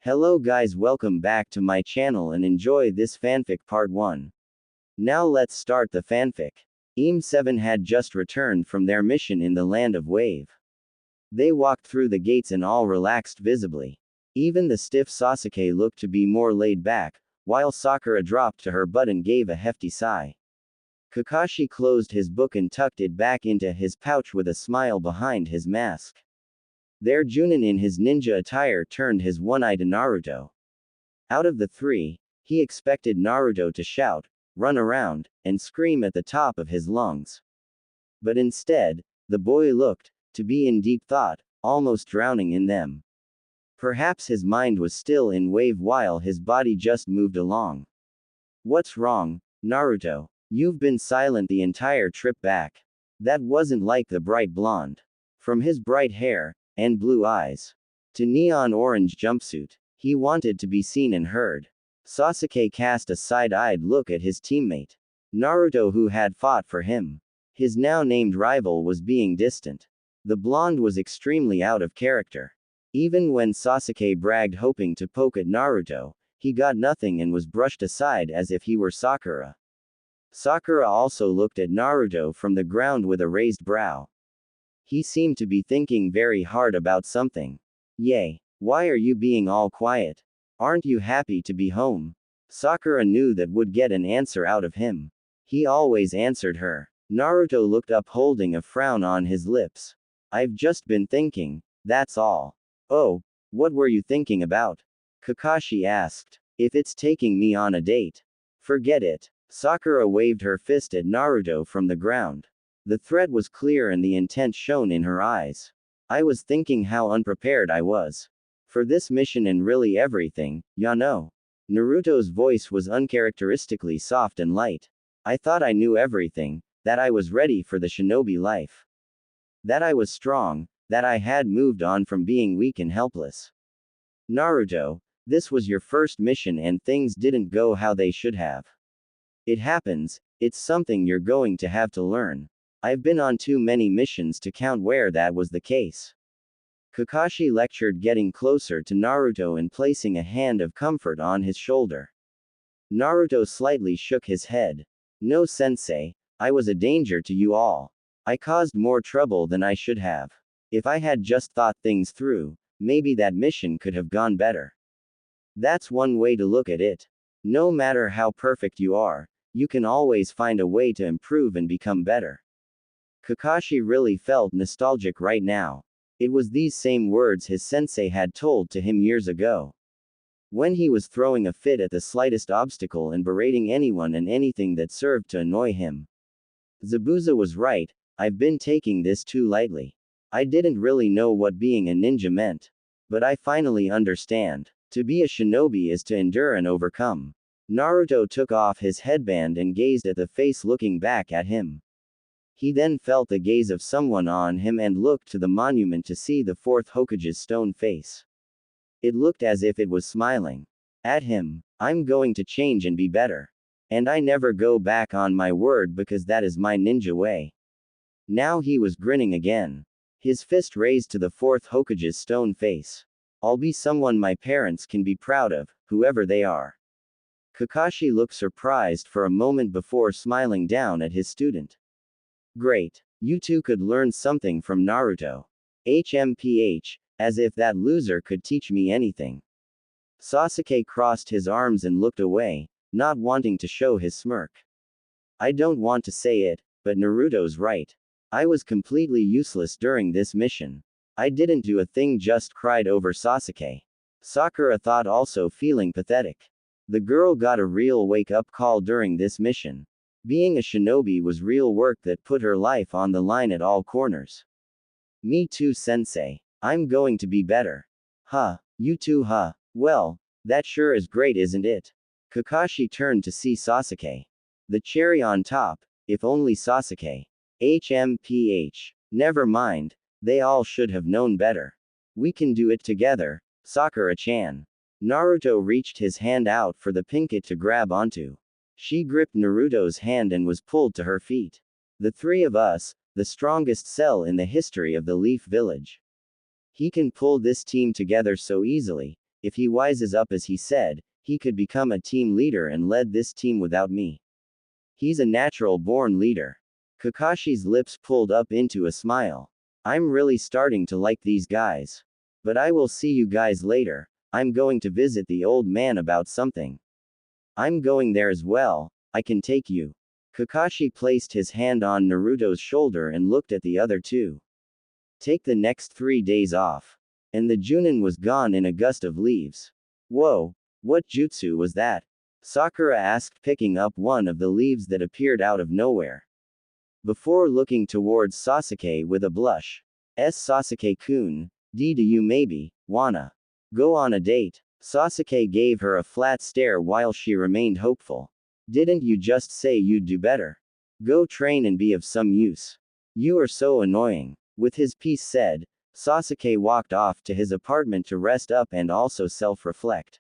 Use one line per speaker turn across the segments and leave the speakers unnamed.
Hello guys, welcome back to my channel and enjoy this fanfic part 1. Now let's start the fanfic. EAM-7 had just returned from their mission in the land of Wave. They walked through the gates and all relaxed visibly. Even the stiff Sasuke looked to be more laid back, while Sakura dropped to her butt and gave a hefty sigh. Kakashi closed his book and tucked it back into his pouch with a smile behind his mask. Their Junin in his ninja attire turned his one eye to Naruto. Out of the three, he expected Naruto to shout, run around, and scream at the top of his lungs. But instead, the boy looked to be in deep thought, almost drowning in them. Perhaps his mind was still in Wave while his body just moved along. What's wrong, Naruto? You've been silent the entire trip back. That wasn't like the bright blonde. From his bright hair and blue eyes to neon orange jumpsuit, he wanted to be seen and heard. Sasuke cast a side-eyed look at his teammate. Naruto, who had fought for him. His now named rival, was being distant. The blonde was extremely out of character. Even when Sasuke bragged hoping to poke at Naruto, he got nothing and was brushed aside as if he were Sakura. Sakura also looked at Naruto from the ground with a raised brow. He seemed to be thinking very hard about something. Yay. Why are you being all quiet? Aren't you happy to be home? Sakura knew that would get an answer out of him. He always answered her. Naruto looked up holding a frown on his lips. I've just been thinking, that's all. Oh, what were you thinking about? Kakashi asked. If it's taking me on a date. Forget it. Sakura waved her fist at Naruto from the ground. The threat was clear and the intent shone in her eyes. I was thinking how unprepared I was for this mission and really everything, ya know. Naruto's voice was uncharacteristically soft and light. I thought I knew everything, that I was ready for the shinobi life. That I was strong, that I had moved on from being weak and helpless. Naruto, this was your first mission and things didn't go how they should have. It happens, it's something you're going to have to learn. I've been on too many missions to count where that was the case. Kakashi lectured, getting closer to Naruto and placing a hand of comfort on his shoulder. Naruto slightly shook his head. No, sensei, I was a danger to you all. I caused more trouble than I should have. If I had just thought things through, maybe that mission could have gone better. That's one way to look at it. No matter how perfect you are, you can always find a way to improve and become better. Kakashi really felt nostalgic right now. It was these same words his sensei had told to him years ago. When he was throwing a fit at the slightest obstacle and berating anyone and anything that served to annoy him. Zabuza was right, I've been taking this too lightly. I didn't really know what being a ninja meant. But I finally understand. To be a shinobi is to endure and overcome. Naruto took off his headband and gazed at the face looking back at him. He then felt the gaze of someone on him and looked to the monument to see the fourth Hokage's stone face. It looked as if it was smiling at him. I'm going to change and be better. And I never go back on my word because that is my ninja way. Now he was grinning again. His fist raised to the fourth Hokage's stone face. I'll be someone my parents can be proud of, whoever they are. Kakashi looked surprised for a moment before smiling down at his student. Great. You two could learn something from Naruto. HMPH, as if that loser could teach me anything. Sasuke crossed his arms and looked away, not wanting to show his smirk. I don't want to say it, but Naruto's right. I was completely useless during this mission. I didn't do a thing, just cried over Sasuke. Sakura thought, also feeling pathetic. The girl got a real wake-up call during this mission. Being a shinobi was real work that put her life on the line at all corners. Me too, sensei. I'm going to be better. Huh. You too, huh? Well, that sure is great, isn't it? Kakashi turned to see Sasuke. The cherry on top, if only Sasuke. HMPH. Never mind. They all should have known better. We can do it together, Sakura-chan. Naruto reached his hand out for the pinkett to grab onto. She gripped Naruto's hand and was pulled to her feet. The three of us, the strongest cell in the history of the Leaf Village. He can pull this team together so easily. If he wises up as he said, he could become a team leader and lead this team without me. He's a natural-born leader. Kakashi's lips pulled up into a smile. I'm really starting to like these guys. But I will see you guys later. I'm going to visit the old man about something. I'm going there as well. I can take you. Kakashi placed his hand on Naruto's shoulder and looked at the other two. Take the next 3 days off. And the Junin was gone in a gust of leaves. Whoa, what jutsu was that? Sakura asked, picking up one of the leaves that appeared out of nowhere. Before looking towards Sasuke with a blush. Sasuke-kun, do you maybe wanna go on a date? Sasuke gave her a flat stare while she remained hopeful. Didn't you just say you'd do better? Go train and be of some use. You are so annoying. With his piece said, Sasuke walked off to his apartment to rest up and also self-reflect.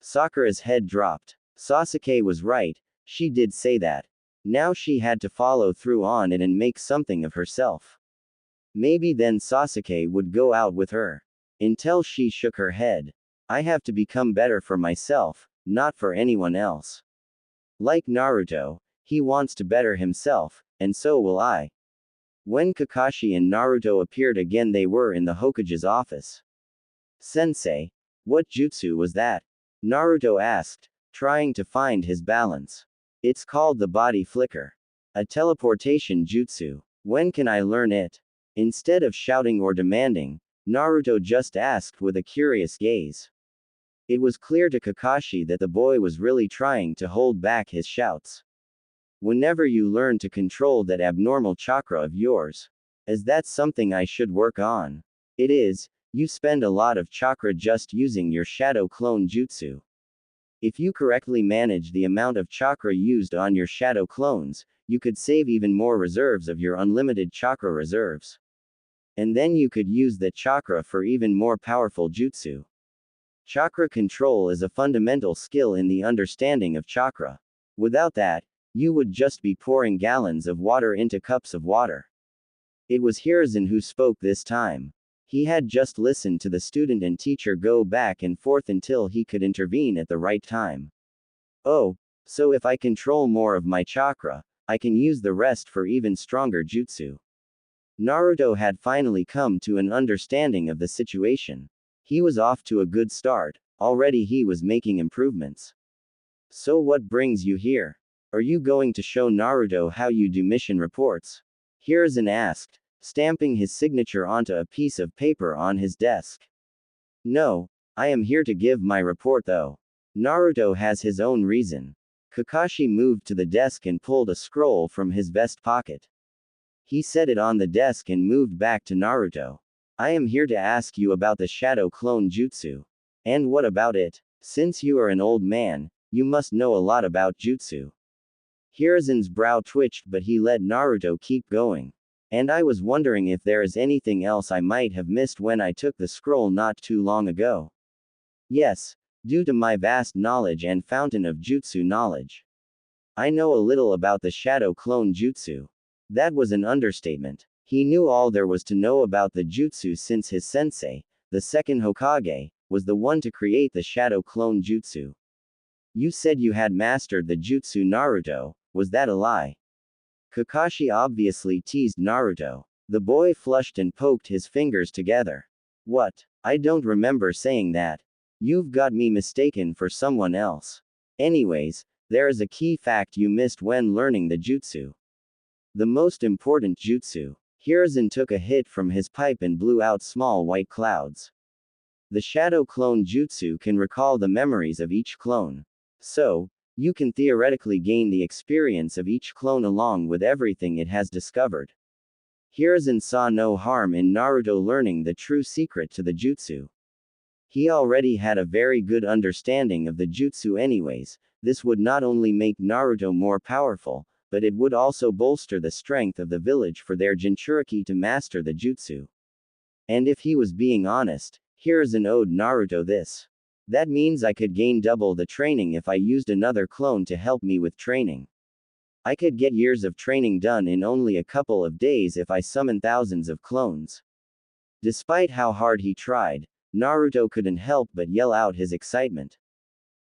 Sakura's head dropped. Sasuke was right, she did say that. Now she had to follow through on it and make something of herself. Maybe then Sasuke would go out with her. Until she shook her head. I have to become better for myself, not for anyone else. Like Naruto, he wants to better himself, and so will I. When Kakashi and Naruto appeared again, they were in the Hokage's office. Sensei, what jutsu was that? Naruto asked, trying to find his balance. It's called the body flicker. A teleportation jutsu. When can I learn it? Instead of shouting or demanding, Naruto just asked with a curious gaze. It was clear to Kakashi that the boy was really trying to hold back his shouts. Whenever you learn to control that abnormal chakra of yours. Is that something I should work on? It is, you spend a lot of chakra just using your shadow clone jutsu. If you correctly manage the amount of chakra used on your shadow clones, you could save even more reserves of your unlimited chakra reserves. And then you could use that chakra for even more powerful jutsu. Chakra control is a fundamental skill in the understanding of chakra. Without that, you would just be pouring gallons of water into cups of water. It was Hiruzen who spoke this time. He had just listened to the student and teacher go back and forth until he could intervene at the right time. Oh, so if I control more of my chakra, I can use the rest for even stronger jutsu. Naruto had finally come to an understanding of the situation. He was off to a good start. Already he was making improvements. So what brings you here? Are you going to show Naruto how you do mission reports? Hiruzen asked, stamping his signature onto a piece of paper on his desk. No, I am here to give my report though. Naruto has his own reason. Kakashi moved to the desk and pulled a scroll from his vest pocket. He set it on the desk and moved back to Naruto. I am here to ask you about the shadow clone jutsu. And what about it? Since you are an old man, you must know a lot about jutsu. Hiruzen's brow twitched, but he let Naruto keep going. And I was wondering if there is anything else I might have missed when I took the scroll not too long ago. Yes, due to my vast knowledge and fountain of jutsu knowledge. I know a little about the shadow clone jutsu. That was an understatement. He knew all there was to know about the jutsu since his sensei, the second Hokage, was the one to create the shadow clone jutsu. You said you had mastered the jutsu Naruto, was that a lie? Kakashi obviously teased Naruto. The boy flushed and poked his fingers together. What? I don't remember saying that. You've got me mistaken for someone else. Anyways, there is a key fact you missed when learning the jutsu. The most important jutsu. Hiruzen took a hit from his pipe and blew out small white clouds. The shadow clone jutsu can recall the memories of each clone. So, you can theoretically gain the experience of each clone along with everything it has discovered. Hiruzen saw no harm in Naruto learning the true secret to the jutsu. He already had a very good understanding of the jutsu anyways. This would not only make Naruto more powerful, but it would also bolster the strength of the village for their Jinchuriki to master the jutsu. And if he was being honest, Hiruzen owed Naruto this. That means I could gain double the training if I used another clone to help me with training. I could get years of training done in only a couple of days if I summon thousands of clones. Despite how hard he tried, Naruto couldn't help but yell out his excitement.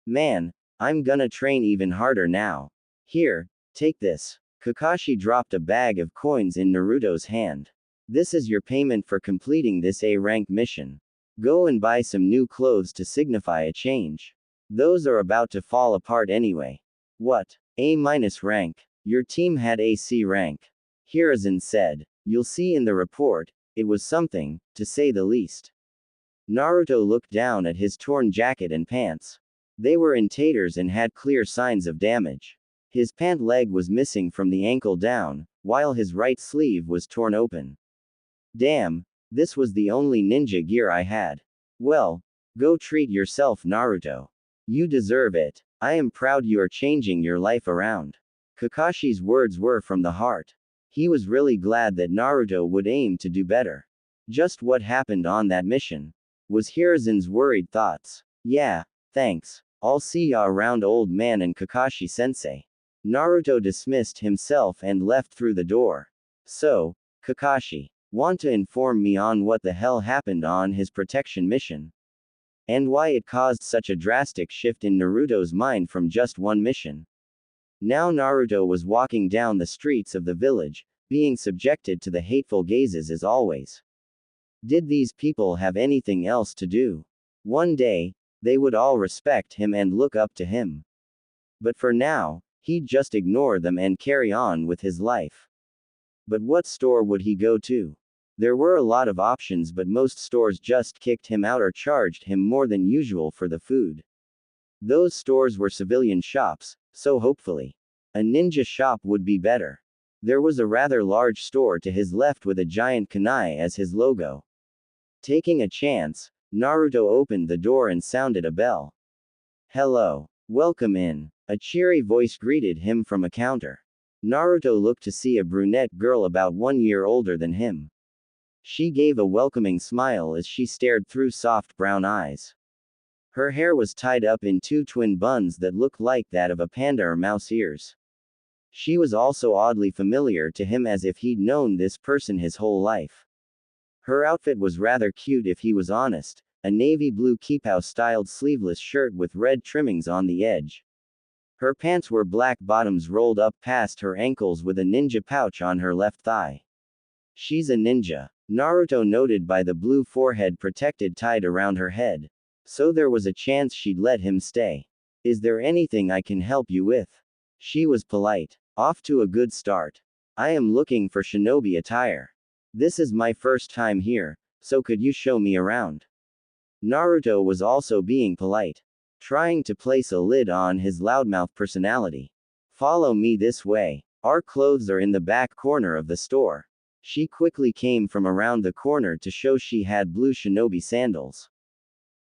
Man, I'm gonna train even harder now. Here, take this. Kakashi dropped a bag of coins in Naruto's hand. This is your payment for completing this A-rank mission. Go and buy some new clothes to signify a change. Those are about to fall apart anyway. What? A- rank? Your team had AC rank. Hiruzen said. You'll see in the report, it was something, to say the least. Naruto looked down at his torn jacket and pants. They were in tatters and had clear signs of damage. His pant leg was missing from the ankle down, while his right sleeve was torn open. Damn, this was the only ninja gear I had. Well, go treat yourself, Naruto. You deserve it. I am proud you are changing your life around. Kakashi's words were from the heart. He was really glad that Naruto would aim to do better. Just what happened on that mission? Was Hiruzen's worried thoughts. Yeah, thanks. I'll see ya around, old man and Kakashi-sensei. Naruto dismissed himself and left through the door. So, Kakashi, want to inform me on what the hell happened on his protection mission? And why it caused such a drastic shift in Naruto's mind from just one mission? Now Naruto was walking down the streets of the village, being subjected to the hateful gazes as always. Did these people have anything else to do? One day, they would all respect him and look up to him. But for now, he'd just ignore them and carry on with his life. But what store would he go to? There were a lot of options, but most stores just kicked him out or charged him more than usual for the food. Those stores were civilian shops, so hopefully, a ninja shop would be better. There was a rather large store to his left with a giant kunai as his logo. Taking a chance, Naruto opened the door and sounded a bell. Hello. Welcome in. A cheery voice greeted him from a counter. Naruto looked to see a brunette girl about 1 year older than him. She gave a welcoming smile as she stared through soft brown eyes. Her hair was tied up in 2 twin buns that looked like that of a panda or mouse ears. She was also oddly familiar to him, as if he'd known this person his whole life. Her outfit was rather cute if he was honest, a navy blue kipao-styled sleeveless shirt with red trimmings on the edge. Her pants were black bottoms rolled up past her ankles with a ninja pouch on her left thigh. She's a ninja, Naruto noted by the blue forehead protected tied around her head. So there was a chance she'd let him stay. Is there anything I can help you with? She was polite. Off to a good start. I am looking for shinobi attire. This is my first time here, so could you show me around? Naruto was also being polite, trying to place a lid on his loudmouth personality. Follow me this way. Our clothes are in the back corner of the store. She quickly came from around the corner to show she had blue shinobi sandals.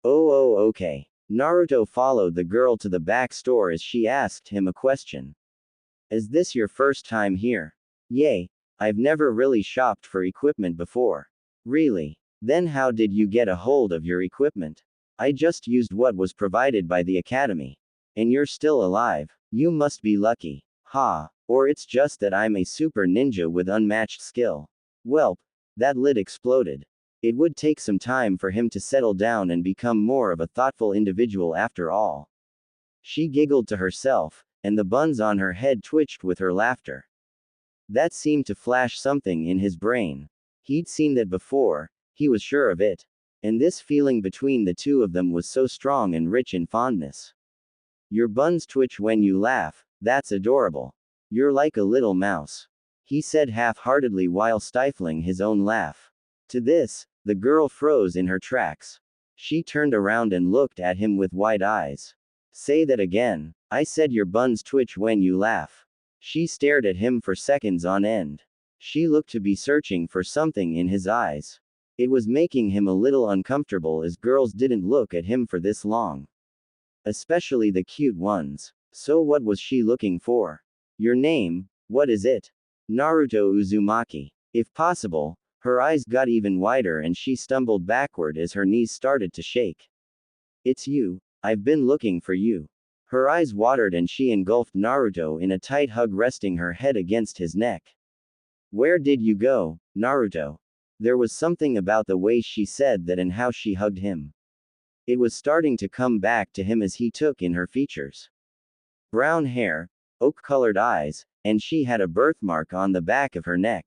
Oh, okay. Naruto followed the girl to the back store as she asked him a question. Is this your first time here? Yay. I've never really shopped for equipment before. Really? Then how did you get a hold of your equipment? I just used what was provided by the academy. And you're still alive. You must be lucky. Ha. Or it's just that I'm a super ninja with unmatched skill. Welp. That lid exploded. It would take some time for him to settle down and become more of a thoughtful individual after all. She giggled to herself, and the buns on her head twitched with her laughter. That seemed to flash something in his brain. He'd seen that before, he was sure of it. And this feeling between the two of them was so strong and rich in fondness. Your buns twitch when you laugh, that's adorable. You're like a little mouse. He said half-heartedly while stifling his own laugh. To this, the girl froze in her tracks. She turned around and looked at him with wide eyes. Say that again. I said your buns twitch when you laugh. She stared at him for seconds on end. She looked to be searching for something in his eyes. It was making him a little uncomfortable as girls didn't look at him for this long. Especially the cute ones. So what was she looking for? Your name, what is it? Naruto Uzumaki. If possible, her eyes got even wider and she stumbled backward as her knees started to shake. It's you. I've been looking for you. Her eyes watered and she engulfed Naruto in a tight hug, resting her head against his neck. Where did you go, Naruto? There was something about the way she said that and how she hugged him. It was starting to come back to him as he took in her features. Brown hair, oak-colored eyes, and she had a birthmark on the back of her neck.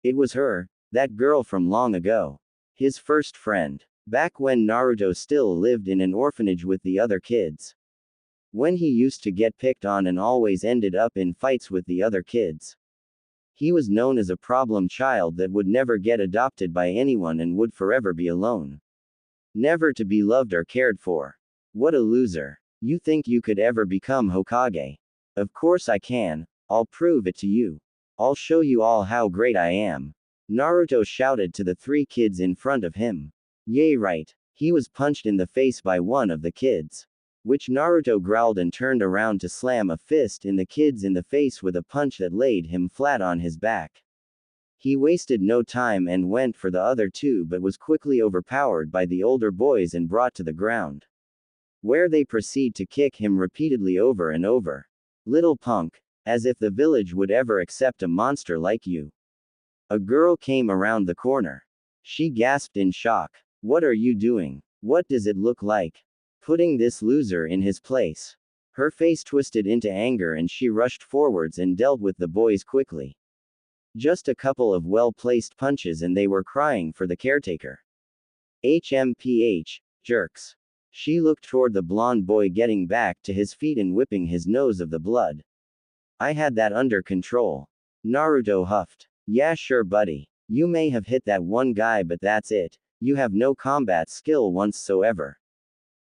It was her, that girl from long ago. His first friend. Back when Naruto still lived in an orphanage with the other kids. When he used to get picked on and always ended up in fights with the other kids. He was known as a problem child that would never get adopted by anyone and would forever be alone. Never to be loved or cared for. What a loser. You think you could ever become Hokage? Of course I can. I'll prove it to you. I'll show you all how great I am. Naruto shouted to the 3 kids in front of him. Yay right. He was punched in the face by one of the kids. Which Naruto growled and turned around to slam a fist in the kids in the face with a punch that laid him flat on his back. He wasted no time and went for the other 2 but was quickly overpowered by the older boys and brought to the ground. Where they proceed to kick him repeatedly over and over. Little punk. As if the village would ever accept a monster like you. A girl came around the corner. She gasped in shock. What are you doing? What does it look like? Putting this loser in his place. Her face twisted into anger and she rushed forwards and dealt with the boys quickly. Just a couple of well-placed punches and they were crying for the caretaker. HMPH, jerks. She looked toward the blonde boy getting back to his feet and whipping his nose of the blood. I had that under control. Naruto huffed. Yeah sure buddy. You may have hit that one guy but that's it. You have no combat skill whatsoever.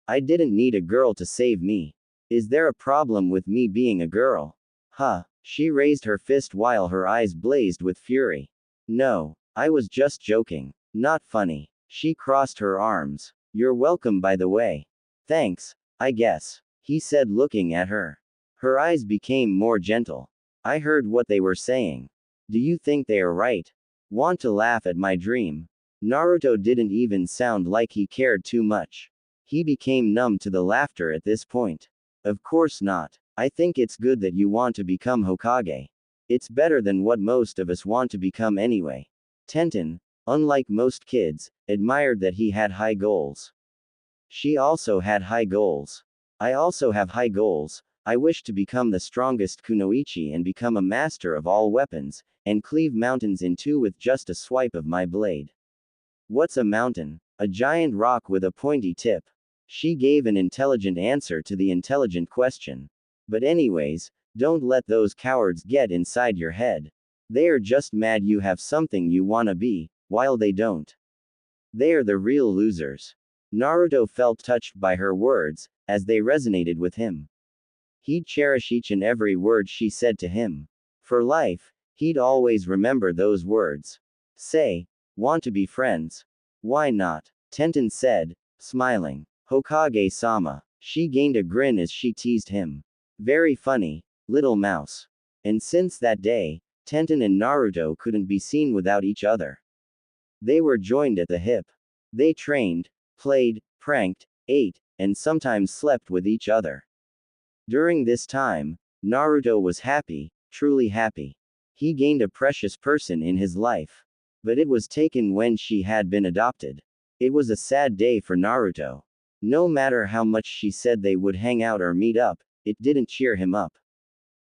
I didn't need a girl to save me. Is there a problem with me being a girl? Huh. She raised her fist while her eyes blazed with fury. No. I was just joking. Not funny. She crossed her arms. You're welcome by the way. Thanks, I guess. He said looking at her. Her eyes became more gentle. I heard what they were saying. Do you think they are right? Want to laugh at my dream? Naruto didn't even sound like he cared too much. He became numb to the laughter at this point. Of course not. I think it's good that you want to become Hokage. It's better than what most of us want to become anyway. Tenten, unlike most kids, admired that he had high goals. She also had high goals. I also have high goals. I wish to become the strongest kunoichi and become a master of all weapons, and cleave mountains in 2 with just a swipe of my blade. What's a mountain? A giant rock with a pointy tip. She gave an intelligent answer to the intelligent question. But anyways, don't let those cowards get inside your head. They are just mad you have something you wanna be, while they don't. They are the real losers. Naruto felt touched by her words, as they resonated with him. He'd cherish each and every word she said to him. For life, he'd always remember those words. Say, want to be friends? Why not? Tenten said, smiling. Hokage-sama. She gained a grin as she teased him. Very funny, little mouse. And since that day, Tenten and Naruto couldn't be seen without each other. They were joined at the hip. They trained, played, pranked, ate, and sometimes slept with each other. During this time, Naruto was happy, truly happy. He gained a precious person in his life. But it was taken when she had been adopted. It was a sad day for Naruto. No matter how much she said they would hang out or meet up, it didn't cheer him up.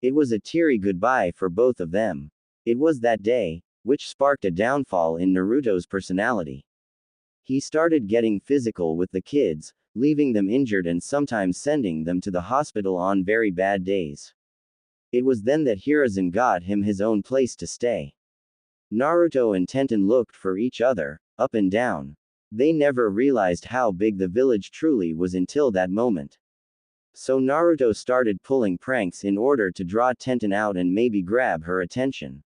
It was a teary goodbye for both of them. It was that day, which sparked a downfall in Naruto's personality. He started getting physical with the kids, leaving them injured and sometimes sending them to the hospital on very bad days. It was then that Hiruzen got him his own place to stay. Naruto and Tenten looked for each other, up and down. They never realized how big the village truly was until that moment. So Naruto started pulling pranks in order to draw Tenten out and maybe grab her attention.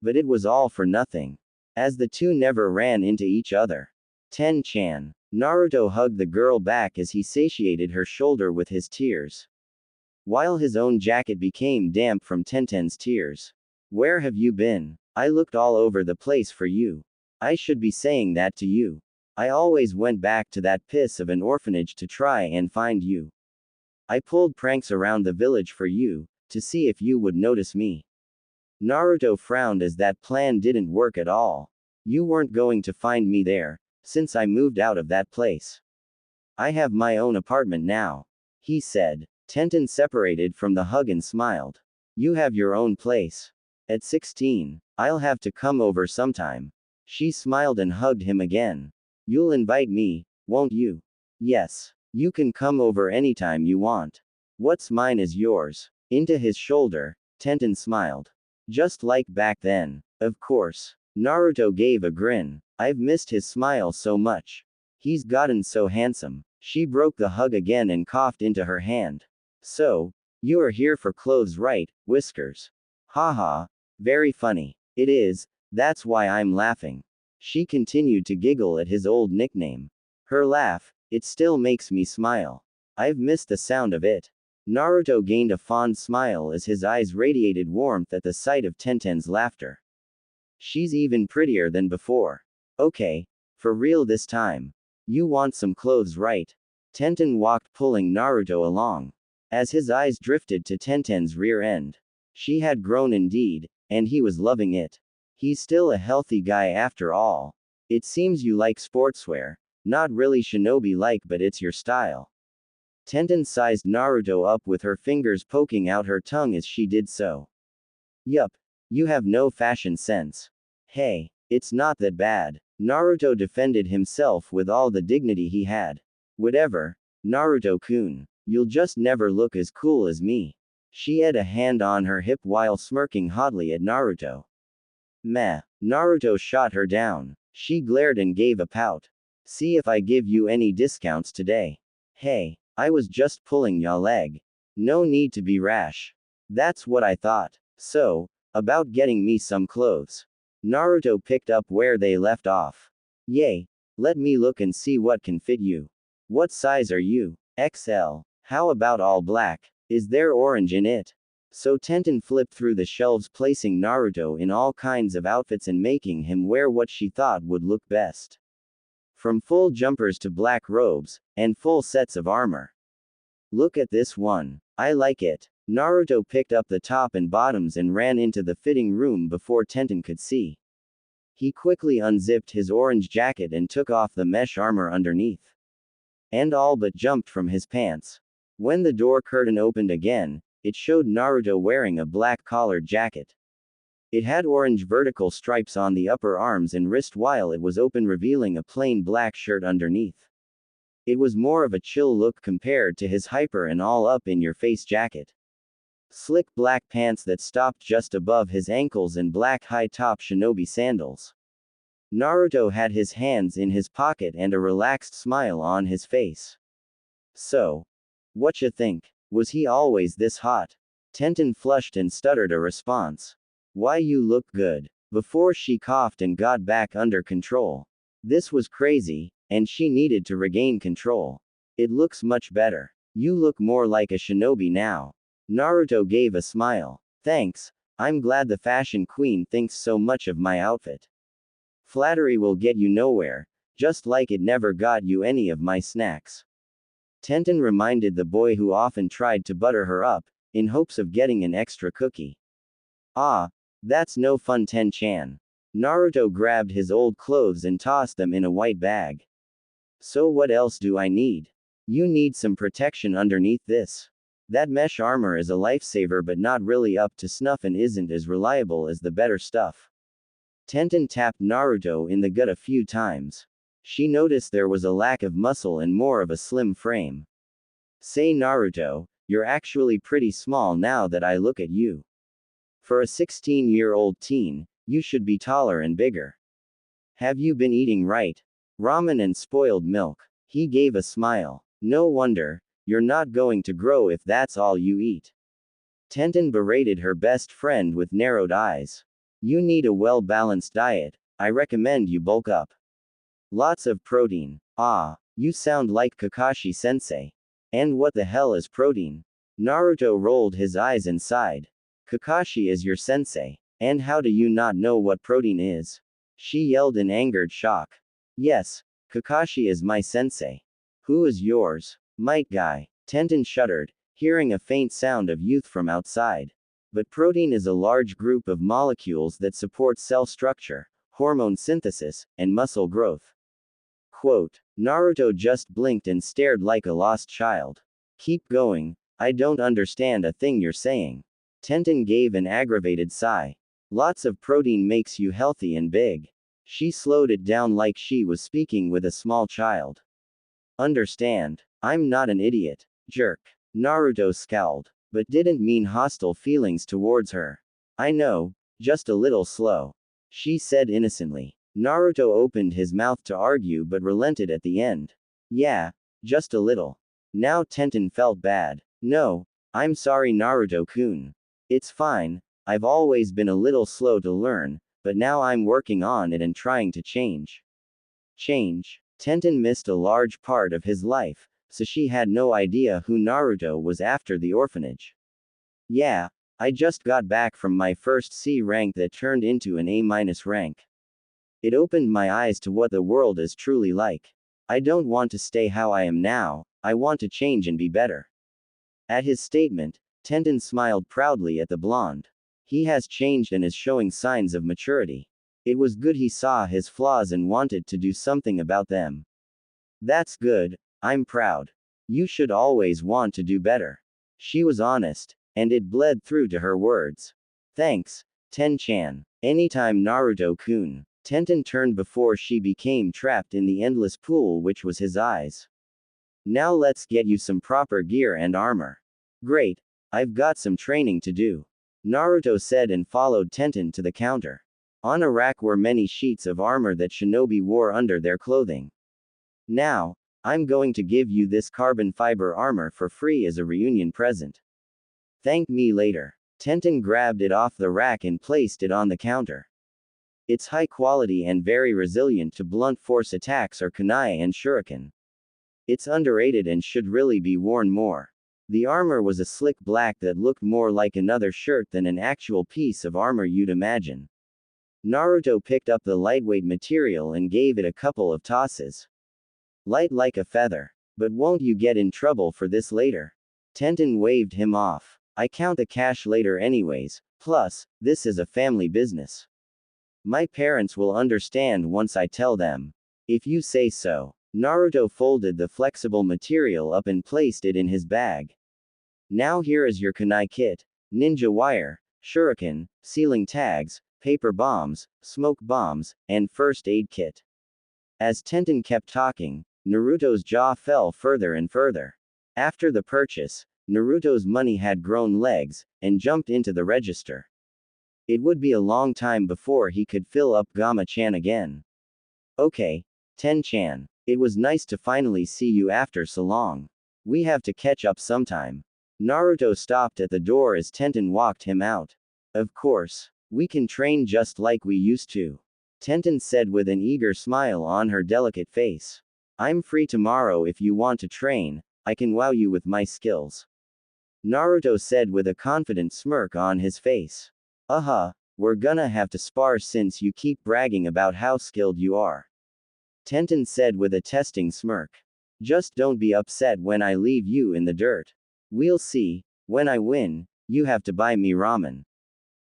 But it was all for nothing. As the 2 never ran into each other. Ten-chan. Naruto hugged the girl back as he satiated her shoulder with his tears. While his own jacket became damp from Tenten's tears. Where have you been? I looked all over the place for you. I should be saying that to you. I always went back to that piss of an orphanage to try and find you. I pulled pranks around the village for you, to see if you would notice me. Naruto frowned as that plan didn't work at all. You weren't going to find me there, since I moved out of that place. I have my own apartment now, he said. Tenten separated from the hug and smiled. You have your own place. At 16, I'll have to come over sometime. She smiled and hugged him again. You'll invite me, won't you? Yes. You can come over anytime you want. What's mine is yours. Into his shoulder, Tenten smiled. Just like back then. Of course. Naruto gave a grin. I've missed his smile so much. He's gotten so handsome. She broke the hug again and coughed into her hand. So, you are here for clothes, right, Whiskers? Haha. Very funny. It is, that's why I'm laughing. She continued to giggle at his old nickname. Her laugh, it still makes me smile. I've missed the sound of it. Naruto gained a fond smile as his eyes radiated warmth at the sight of Tenten's laughter. She's even prettier than before. Okay. For real this time. You want some clothes, right? Tenten walked, pulling Naruto along. As his eyes drifted to Tenten's rear end. She had grown indeed, and he was loving it. He's still a healthy guy after all. It seems you like sportswear. Not really shinobi-like, but it's your style. Tenten sized Naruto up with her fingers poking out her tongue as she did so. Yup. You have no fashion sense. Hey, it's not that bad. Naruto defended himself with all the dignity he had. Whatever, Naruto-kun. You'll just never look as cool as me. She had a hand on her hip while smirking hotly at Naruto. Meh. Naruto shot her down. She glared and gave a pout. See if I give you any discounts today. Hey, I was just pulling ya leg. No need to be rash. That's what I thought. So, about getting me some clothes. Naruto picked up where they left off. Yay. Let me look and see what can fit you. What size are you? XL. How about all black? Is there orange in it? So Tenten flipped through the shelves, placing Naruto in all kinds of outfits and making him wear what she thought would look best. From full jumpers to black robes, and full sets of armor. Look at this one. I like it. Naruto picked up the top and bottoms and ran into the fitting room before Tenten could see. He quickly unzipped his orange jacket and took off the mesh armor underneath. And all but jumped from his pants. When the door curtain opened again, it showed Naruto wearing a black collared jacket. It had orange vertical stripes on the upper arms and wrist while it was open, revealing a plain black shirt underneath. It was more of a chill look compared to his hyper and all up in your face jacket. Slick black pants that stopped just above his ankles and black high-top shinobi sandals. Naruto had his hands in his pocket and a relaxed smile on his face. So, whatcha think? Was he always this hot? Tenten flushed and stuttered a response. Why, you look good. Before she coughed and got back under control. This was crazy, and she needed to regain control. It looks much better. You look more like a shinobi now. Naruto gave a smile. Thanks, I'm glad the fashion queen thinks so much of my outfit. Flattery will get you nowhere, just like it never got you any of my snacks. Tenten reminded the boy who often tried to butter her up, in hopes of getting an extra cookie. Ah, that's no fun, Ten-chan. Naruto grabbed his old clothes and tossed them in a white bag. So what else do I need? You need some protection underneath this. That mesh armor is a lifesaver, but not really up to snuff and isn't as reliable as the better stuff. Tenten tapped Naruto in the gut a few times. She noticed there was a lack of muscle and more of a slim frame. Say, Naruto, you're actually pretty small now that I look at you. For a 16-year-old teen, you should be taller and bigger. Have you been eating right? Ramen and spoiled milk. He gave a smile. No wonder, you're not going to grow if that's all you eat. Tenten berated her best friend with narrowed eyes. You need a well-balanced diet. I recommend you bulk up. Lots of protein. Ah, you sound like Kakashi-sensei. And what the hell is protein? Naruto rolled his eyes and sighed. Kakashi is your sensei. And how do you not know what protein is? She yelled in angered shock. Yes, Kakashi is my sensei. Who is yours? Might guy. Tenten shuddered, hearing a faint sound of youth from outside. But protein is a large group of molecules that support cell structure, hormone synthesis, and muscle growth. Quote, Naruto just blinked and stared like a lost child. Keep going, I don't understand a thing you're saying. Tenten gave an aggravated sigh. Lots of protein makes you healthy and big. She slowed it down like she was speaking with a small child. Understand? I'm not an idiot. Jerk. Naruto scowled, but didn't mean hostile feelings towards her. I know, just a little slow. She said innocently. Naruto opened his mouth to argue but relented at the end. Yeah, just a little. Now Tenten felt bad. No, I'm sorry Naruto-kun. It's fine, I've always been a little slow to learn, but now I'm working on it and trying to change. Change? Tenten missed a large part of his life, so she had no idea who Naruto was after the orphanage. Yeah, I just got back from my first C rank that turned into an A- rank. It opened my eyes to what the world is truly like. I don't want to stay how I am now, I want to change and be better. At his statement, Tenten smiled proudly at the blonde. He has changed and is showing signs of maturity. It was good he saw his flaws and wanted to do something about them. That's good, I'm proud. You should always want to do better. She was honest, and it bled through to her words. Thanks, Ten-chan. Anytime Naruto-kun. Tenten turned before she became trapped in the endless pool which was his eyes. Now let's get you some proper gear and armor. Great, I've got some training to do. Naruto said and followed Tenten to the counter. On a rack were many sheets of armor that shinobi wore under their clothing. Now, I'm going to give you this carbon fiber armor for free as a reunion present. Thank me later. Tenten grabbed it off the rack and placed it on the counter. It's high quality and very resilient to blunt force attacks or kunai and shuriken. It's underrated and should really be worn more. The armor was a slick black that looked more like another shirt than an actual piece of armor you'd imagine. Naruto picked up the lightweight material and gave it a couple of tosses. Light like a feather. But won't you get in trouble for this later? Tenten waved him off. I count the cash later anyways, plus, this is a family business. My parents will understand once I tell them. If you say so. Naruto folded the flexible material up and placed it in his bag. Now here is your kunai kit, ninja wire, shuriken, ceiling tags, paper bombs, smoke bombs, and first aid kit. As Tenten kept talking, Naruto's jaw fell further and further. After the purchase, Naruto's money had grown legs, and jumped into the register. It would be a long time before he could fill up Gamma-chan again. Okay, Ten-chan. It was nice to finally see you after so long. We have to catch up sometime. Naruto stopped at the door as Tenten walked him out. Of course. We can train just like we used to. Tenten said with an eager smile on her delicate face. I'm free tomorrow if you want to train, I can wow you with my skills. Naruto said with a confident smirk on his face. We're gonna have to spar since you keep bragging about how skilled you are. Tenten said with a testing smirk. Just don't be upset when I leave you in the dirt. We'll see, when I win, you have to buy me ramen.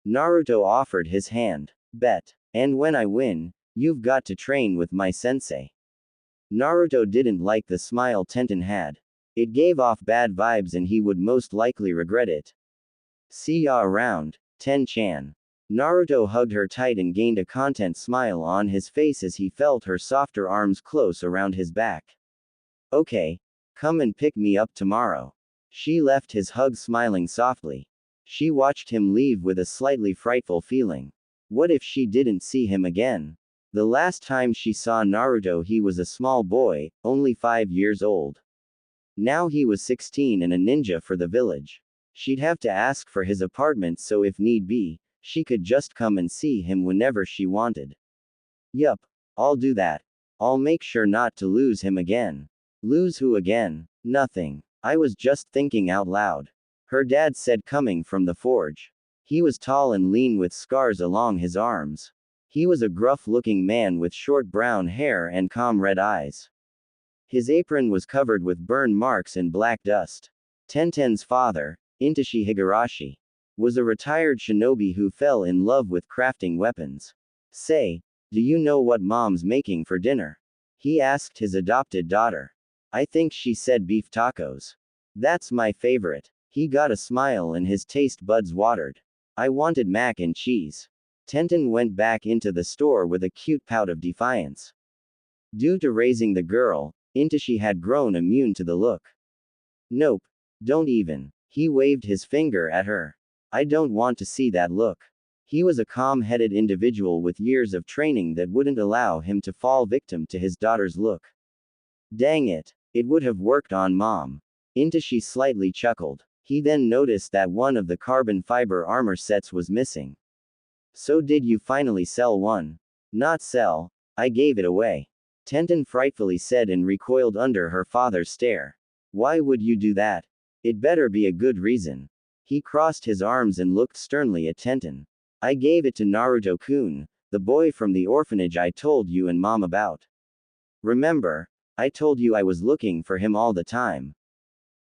Naruto offered his hand. Bet. And when I win, you've got to train with my sensei. Naruto didn't like the smile Tenten had. It gave off bad vibes and he would most likely regret it. See ya around, Ten-chan. Naruto hugged her tight and gained a content smile on his face as he felt her softer arms close around his back. Okay. Come and pick me up tomorrow. She left his hug smiling softly. She watched him leave with a slightly frightful feeling. What if she didn't see him again? The last time she saw Naruto he was a small boy, only 5 years old. Now he was 16 and a ninja for the village. She'd have to ask for his apartment so if need be, she could just come and see him whenever she wanted. Yup, I'll do that. I'll make sure not to lose him again. Lose who again? Nothing. I was just thinking out loud. Her dad said coming from the forge. He was tall and lean with scars along his arms. He was a gruff-looking man with short brown hair and calm red eyes. His apron was covered with burn marks and black dust. Tenten's father, Intashi Higurashi, was a retired shinobi who fell in love with crafting weapons. Say, Do you know what mom's making for dinner? He asked his adopted daughter. I think she said beef tacos. That's my favorite. He got a smile and his taste buds watered. I wanted mac and cheese. Tenten went back into the store with a cute pout of defiance. Due to raising the girl, Intashi had grown immune to the look. Nope. Don't even. He waved his finger at her. I don't want to see that look. He was a calm-headed individual with years of training that wouldn't allow him to fall victim to his daughter's look. Dang it. It would have worked on mom. Intashi slightly chuckled. He then noticed that one of the carbon fiber armor sets was missing. So did you finally sell one? Not sell. I gave it away. Tenten frightfully said and recoiled under her father's stare. Why would you do that? It better be a good reason. He crossed his arms and looked sternly at Tenten. I gave it to Naruto-kun, the boy from the orphanage I told you and mom about. Remember? I told you I was looking for him all the time.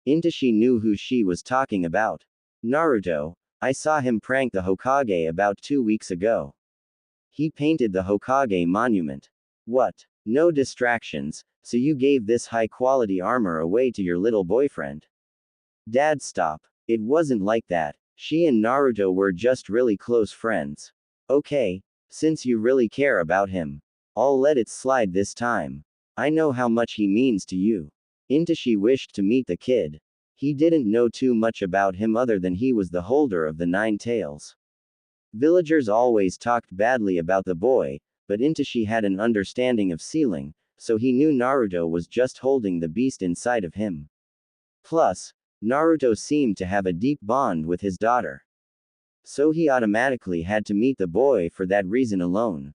Intashi knew who she was talking about. Naruto. I saw him prank the Hokage about 2 weeks ago. He painted the Hokage monument. What? No distractions, so you gave this high-quality armor away to your little boyfriend? Dad, stop. It wasn't like that. She and Naruto were just really close friends. Okay, since you really care about him, I'll let it slide this time. I know how much he means to you. Intashi wished to meet the kid. He didn't know too much about him other than he was the holder of the 9 tails. Villagers always talked badly about the boy, but Intashi had an understanding of sealing, so he knew Naruto was just holding the beast inside of him. Plus, Naruto seemed to have a deep bond with his daughter. So he automatically had to meet the boy for that reason alone.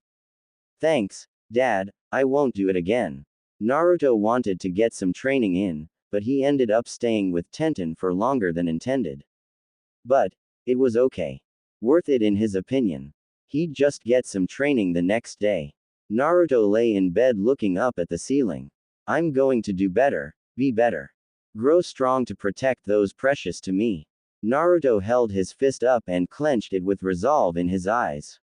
Thanks, Dad, I won't do it again. Naruto wanted to get some training in, but he ended up staying with Tenten for longer than intended. But it was okay. Worth it in his opinion. He'd just get some training the next day. Naruto lay in bed looking up at the ceiling. I'm going to do better, be better. Grow strong to protect those precious to me. Naruto held his fist up and clenched it with resolve in his eyes.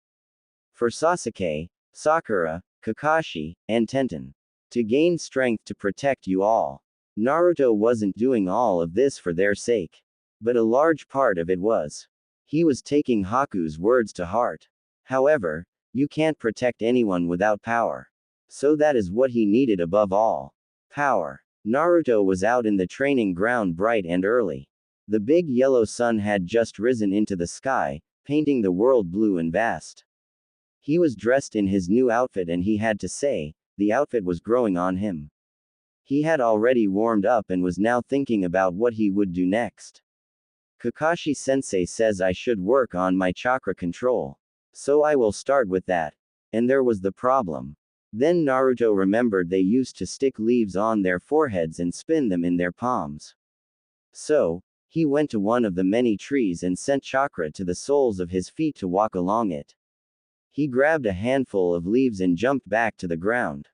For Sasuke, Sakura, Kakashi, and Tenten. To gain strength to protect you all. Naruto wasn't doing all of this for their sake. But a large part of it was. He was taking Haku's words to heart. However, you can't protect anyone without power. So that is what he needed above all. Power. Naruto was out in the training ground bright and early. The big yellow sun had just risen into the sky, painting the world blue and vast. He was dressed in his new outfit and he had to say, the outfit was growing on him. He had already warmed up and was now thinking about what he would do next. Kakashi-sensei says I should work on my chakra control. So I will start with that. And there was the problem. Then Naruto remembered they used to stick leaves on their foreheads and spin them in their palms. So, he went to one of the many trees and sent chakra to the soles of his feet to walk along it. He grabbed a handful of leaves and jumped back to the ground.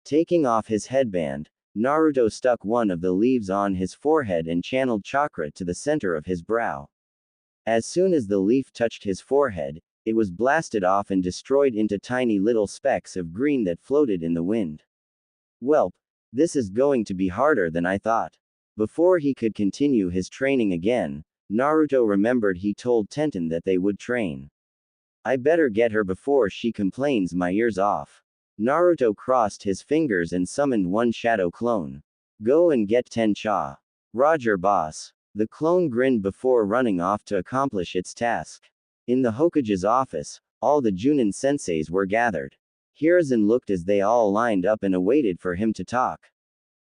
Taking off his headband, Naruto stuck one of the leaves on his forehead and channeled chakra to the center of his brow. As soon as the leaf touched his forehead, it was blasted off and destroyed into tiny little specks of green that floated in the wind. Welp, this is going to be harder than I thought. Before he could continue his training again, Naruto remembered he told Tenten that they would train. I better get her before she complains my ears off. Naruto crossed his fingers and summoned one shadow clone. Go and get Ten-cha. Roger, boss. The clone grinned before running off to accomplish its task. In the Hokage's office, all the Junin senseis were gathered. Hiruzen looked as they all lined up and awaited for him to talk.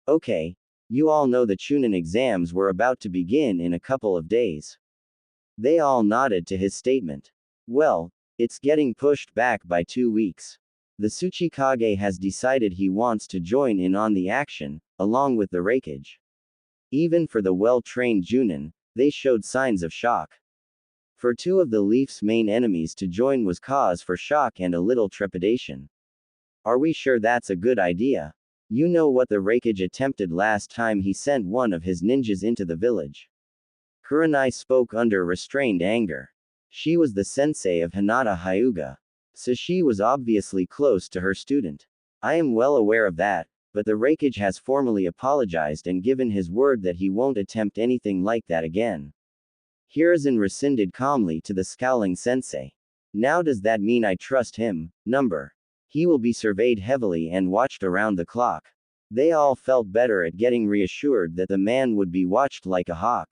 Okay. You all know the Chunin exams were about to begin in a couple of days. They all nodded to his statement. Well, it's getting pushed back by 2 weeks. The Tsuchikage has decided he wants to join in on the action, along with the Raikage. Even for the well-trained Junin, they showed signs of shock. For 2 of the Leaf's main enemies to join was cause for shock and a little trepidation. Are we sure that's a good idea? You know what the Raikage attempted last time he sent one of his ninjas into the village. Kurenai spoke under restrained anger. She was the sensei of Hinata Hyuga. So she was obviously close to her student. I am well aware of that, but the Raikage has formally apologized and given his word that he won't attempt anything like that again. Hiruzen rescinded calmly to the scowling sensei. Now does that mean I trust him? Number. He will be surveyed heavily and watched around the clock. They all felt better at getting reassured that the man would be watched like a hawk.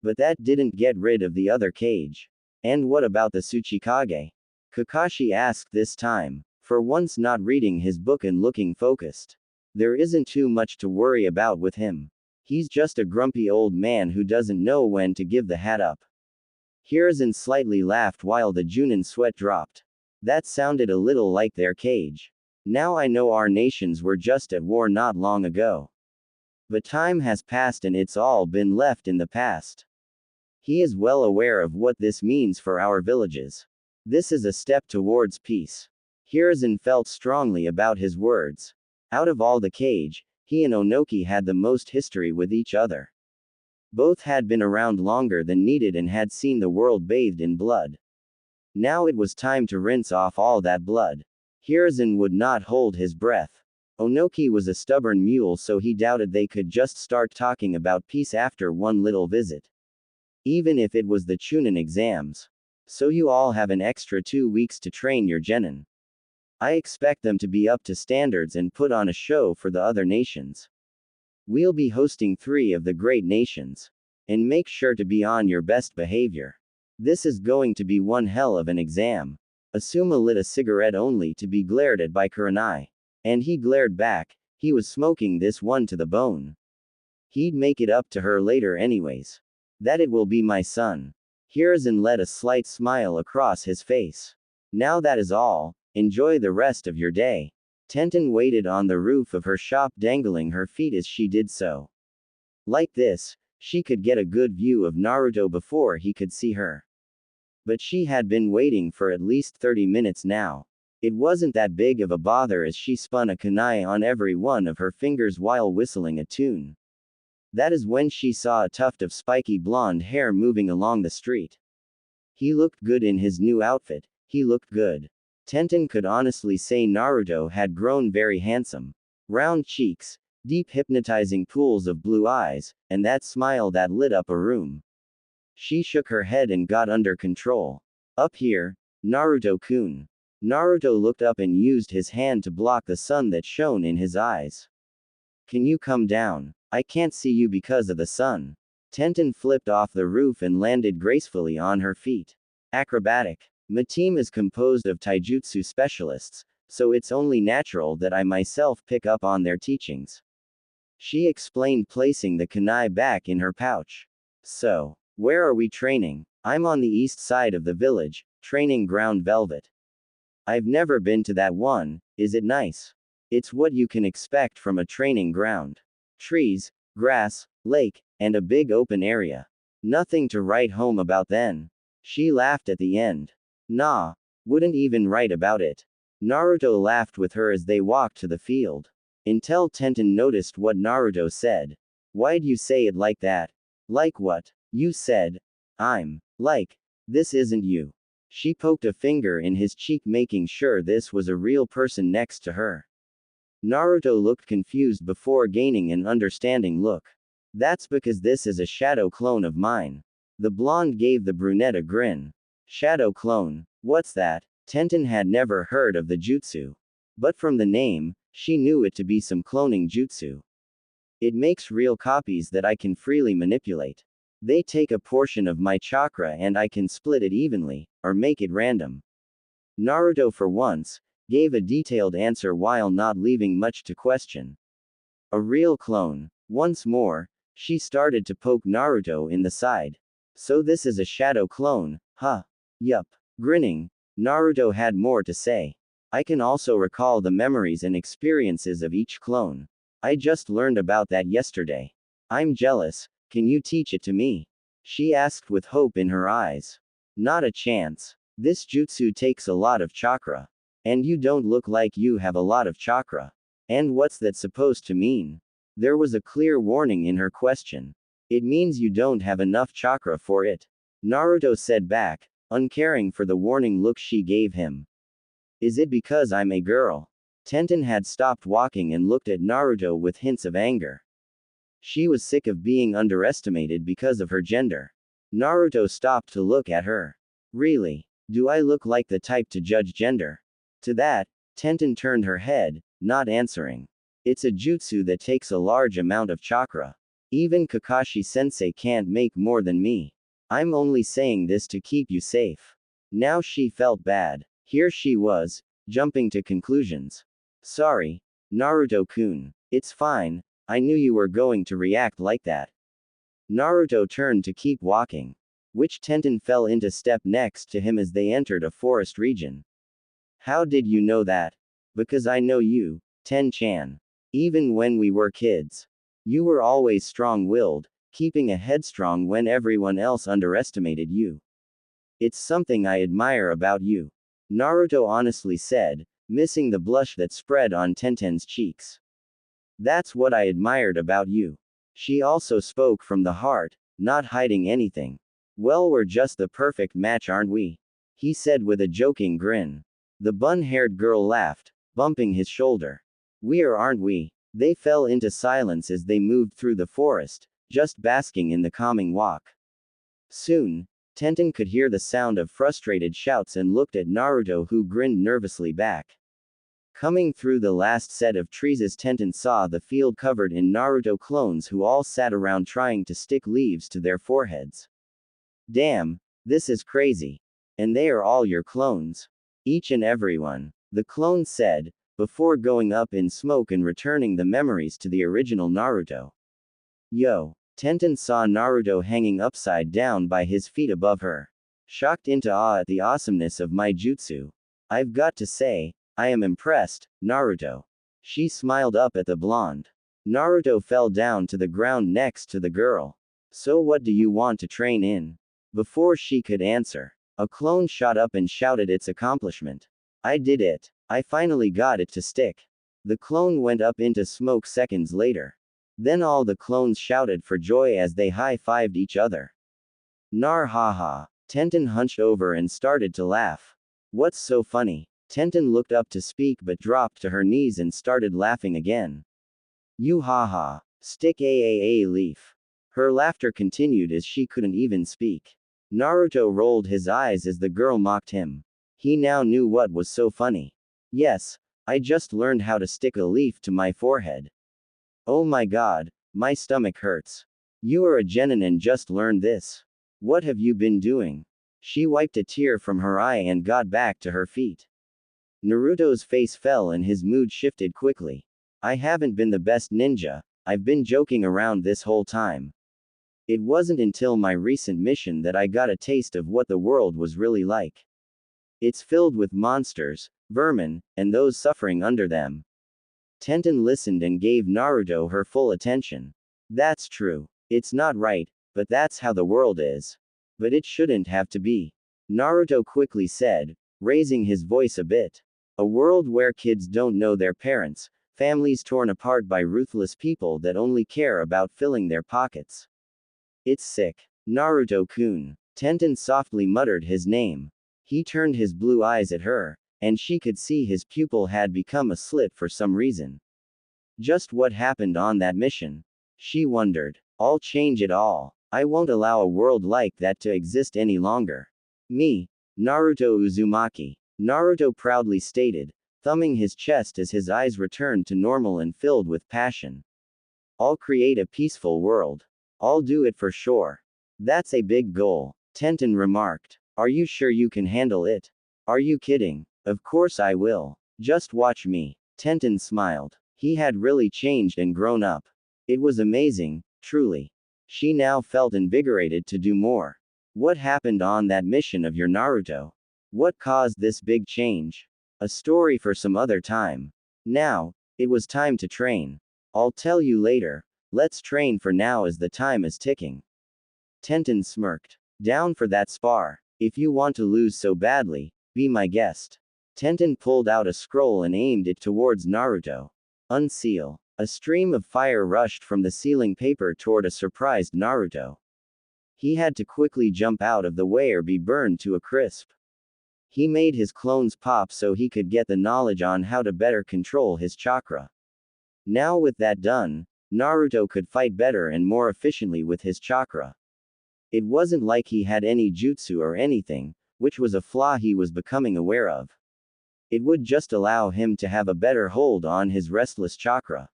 But that didn't get rid of the other cage. And what about the Tsuchikage? Kakashi asked this time, for once not reading his book and looking focused. There isn't too much to worry about with him. He's just a grumpy old man who doesn't know when to give the hat up. Hiruzen slightly laughed while the Junin sweat dropped. That sounded a little like their cage. Now I know our nations were just at war not long ago. But time has passed and it's all been left in the past. He is well aware of what this means for our villages. This is a step towards peace. Hiruzen felt strongly about his words. Out of all the cage, he and Onoki had the most history with each other. Both had been around longer than needed and had seen the world bathed in blood. Now it was time to rinse off all that blood. Hiruzen would not hold his breath. Onoki was a stubborn mule, so he doubted they could just start talking about peace after one little visit. Even if it was the Chunin exams. So you all have an extra 2 weeks to train your genin. I expect them to be up to standards and put on a show for the other nations. We'll be hosting 3 of the great nations. And make sure to be on your best behavior. This is going to be one hell of an exam. Asuma lit a cigarette only to be glared at by Kurenai. And he glared back. He was smoking this one to the bone. He'd make it up to her later anyways. That it will be my son. Hiruzen let a slight smile across his face. Now that is all. Enjoy the rest of your day. Tenten waited on the roof of her shop, dangling her feet as she did so. Like this, she could get a good view of Naruto before he could see her. But she had been waiting for at least 30 minutes now. It wasn't that big of a bother as she spun a kunai on every one of her fingers while whistling a tune. That is when she saw a tuft of spiky blonde hair moving along the street. He looked good in his new outfit. He looked good. Tenten could honestly say Naruto had grown very handsome. Round cheeks, deep hypnotizing pools of blue eyes, and that smile that lit up a room. She shook her head and got under control. Up here, Naruto-kun. Naruto looked up and used his hand to block the sun that shone in his eyes. Can you come down? I can't see you because of the sun. Tenten flipped off the roof and landed gracefully on her feet. Acrobatic. My team is composed of taijutsu specialists, so it's only natural that I myself pick up on their teachings. She explained, placing the kunai back in her pouch. So, where are we training? I'm on the east side of the village, training ground velvet. I've never been to that one. Is it nice? It's what you can expect from a training ground. Trees, grass, lake, and a big open area. Nothing to write home about then. She laughed at the end. Nah, wouldn't even write about it. Naruto laughed with her as they walked to the field. Until Tenten noticed what Naruto said. Why'd you say it like that? Like what? You said, I'm like, this isn't you. She poked a finger in his cheek, making sure this was a real person next to her. Naruto looked confused before gaining an understanding look. That's because this is a shadow clone of mine. The blonde gave the brunette a grin. Shadow clone? What's that? Tenten had never heard of the jutsu. But from the name, she knew it to be some cloning jutsu. It makes real copies that I can freely manipulate. They take a portion of my chakra and I can split it evenly, or make it random. Naruto, for once, gave a detailed answer while not leaving much to question. A real clone. Once more, she started to poke Naruto in the side. So this is a shadow clone, huh? Yup. Grinning, Naruto had more to say. I can also recall the memories and experiences of each clone. I just learned about that yesterday. I'm jealous. Can you teach it to me? She asked with hope in her eyes. Not a chance. This jutsu takes a lot of chakra. And you don't look like you have a lot of chakra. And what's that supposed to mean? There was a clear warning in her question. It means you don't have enough chakra for it. Naruto said back, uncaring for the warning look she gave him. Is it because I'm a girl? Tenten had stopped walking and looked at Naruto with hints of anger. She was sick of being underestimated because of her gender. Naruto stopped to look at her. Really? Do I look like the type to judge gender? To that, Tenten turned her head, not answering. It's a jutsu that takes a large amount of chakra. Even Kakashi-sensei can't make more than me. I'm only saying this to keep you safe. Now she felt bad. Here she was, jumping to conclusions. Sorry, Naruto-kun. It's fine, I knew you were going to react like that. Naruto turned to keep walking. Which Tenten fell into step next to him as they entered a forest region. How did you know that? Because I know you, Ten-chan. Even when we were kids. You were always strong-willed, keeping a headstrong when everyone else underestimated you. It's something I admire about you. Naruto honestly said, missing the blush that spread on Tenten's cheeks. That's what I admired about you. She also spoke from the heart, not hiding anything. Well, we're just the perfect match, aren't we? He said with a joking grin. The bun-haired girl laughed, bumping his shoulder. We are, aren't we? They fell into silence as they moved through the forest, just basking in the calming walk. Soon, Tenten could hear the sound of frustrated shouts and looked at Naruto, who grinned nervously back. Coming through the last set of trees as Tenten saw the field covered in Naruto clones who all sat around trying to stick leaves to their foreheads. Damn, this is crazy. And they are all your clones. Each and every one, the clone said, before going up in smoke and returning the memories to the original Naruto. Yo. Tenten saw Naruto hanging upside down by his feet above her. Shocked into awe at the awesomeness of my jutsu. I've got to say, I am impressed, Naruto. She smiled up at the blonde. Naruto fell down to the ground next to the girl. So what do you want to train in? Before she could answer, a clone shot up and shouted its accomplishment. I did it. I finally got it to stick. The clone went up into smoke seconds later. Then all the clones shouted for joy as they high-fived each other. Nar haha. Tenten hunched over and started to laugh. What's so funny? Tenten looked up to speak but dropped to her knees and started laughing again. You haha. Stick a leaf. Her laughter continued as she couldn't even speak. Naruto rolled his eyes as the girl mocked him. He now knew what was so funny. Yes, I just learned how to stick a leaf to my forehead. Oh my god, my stomach hurts. You are a genin and just learned this. What have you been doing? She wiped a tear from her eye and got back to her feet. Naruto's face fell and his mood shifted quickly. I haven't been the best ninja, I've been joking around this whole time. It wasn't until my recent mission that I got a taste of what the world was really like. It's filled with monsters, vermin, and those suffering under them. Tenten listened and gave Naruto her full attention. That's true. It's not right, but that's how the world is. But it shouldn't have to be. Naruto quickly said, raising his voice a bit. A world where kids don't know their parents, families torn apart by ruthless people that only care about filling their pockets. It's sick. Naruto-kun. Tenten softly muttered his name. He turned his blue eyes at her, and she could see his pupil had become a slit for some reason. Just what happened on that mission? She wondered. I'll change it all. I won't allow a world like that to exist any longer. Me, Naruto Uzumaki. Naruto proudly stated, thumbing his chest as his eyes returned to normal and filled with passion. I'll create a peaceful world. I'll do it for sure. That's a big goal, Tenten remarked. Are you sure you can handle it? Are you kidding? Of course I will. Just watch me. Tenten smiled. He had really changed and grown up. It was amazing, truly. She now felt invigorated to do more. What happened on that mission of your Naruto? What caused this big change? A story for some other time. Now, it was time to train. I'll tell you later. Let's train for now as the time is ticking. Tenten smirked. Down for that spar. If you want to lose so badly, be my guest. Tenten pulled out a scroll and aimed it towards Naruto. Unseal. A stream of fire rushed from the sealing paper toward a surprised Naruto. He had to quickly jump out of the way or be burned to a crisp. He made his clones pop so he could get the knowledge on how to better control his chakra. Now with that done, Naruto could fight better and more efficiently with his chakra. It wasn't like he had any jutsu or anything, which was a flaw he was becoming aware of. It would just allow him to have a better hold on his restless chakra.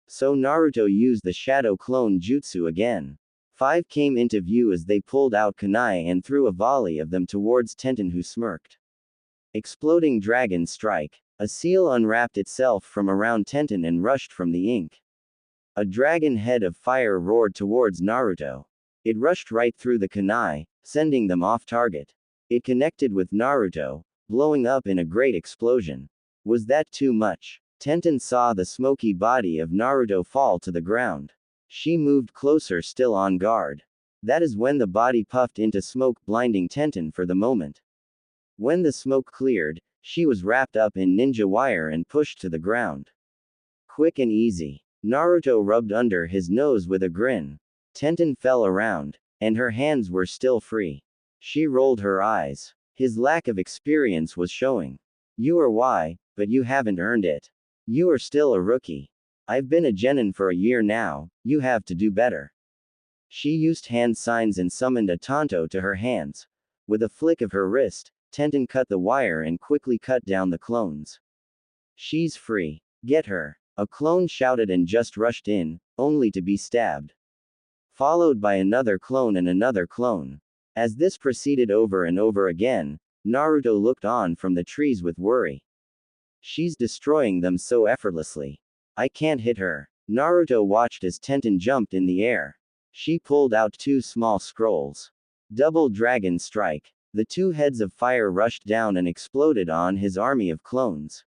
So Naruto used the shadow clone jutsu again. 5 came into view as they pulled out kunai and threw a volley of them towards Tenten, who smirked. Exploding dragon strike. A seal unwrapped itself from around Tenten and rushed from the ink. A dragon head of fire roared towards Naruto. It rushed right through the kunai, sending them off target. It connected with Naruto, blowing up in a great explosion. Was that too much? Tenten saw the smoky body of Naruto fall to the ground. She moved closer, still on guard. That is when the body puffed into smoke, blinding Tenten for the moment. When the smoke cleared, she was wrapped up in ninja wire and pushed to the ground. Quick and easy. Naruto rubbed under his nose with a grin. Tenten fell around, and her hands were still free. She rolled her eyes. His lack of experience was showing. You are why, but you haven't earned it. You are still a rookie. I've been a genin for a year now, you have to do better. She used hand signs and summoned a tanto to her hands. With a flick of her wrist, Tenten cut the wire and quickly cut down the clones. She's free. Get her. A clone shouted and just rushed in, only to be stabbed. Followed by another clone and another clone. As this proceeded over and over again, Naruto looked on from the trees with worry. She's destroying them so effortlessly. I can't hit her. Naruto watched as Tenten jumped in the air. She pulled out 2 small scrolls. Double dragon strike. The 2 heads of fire rushed down and exploded on his army of clones.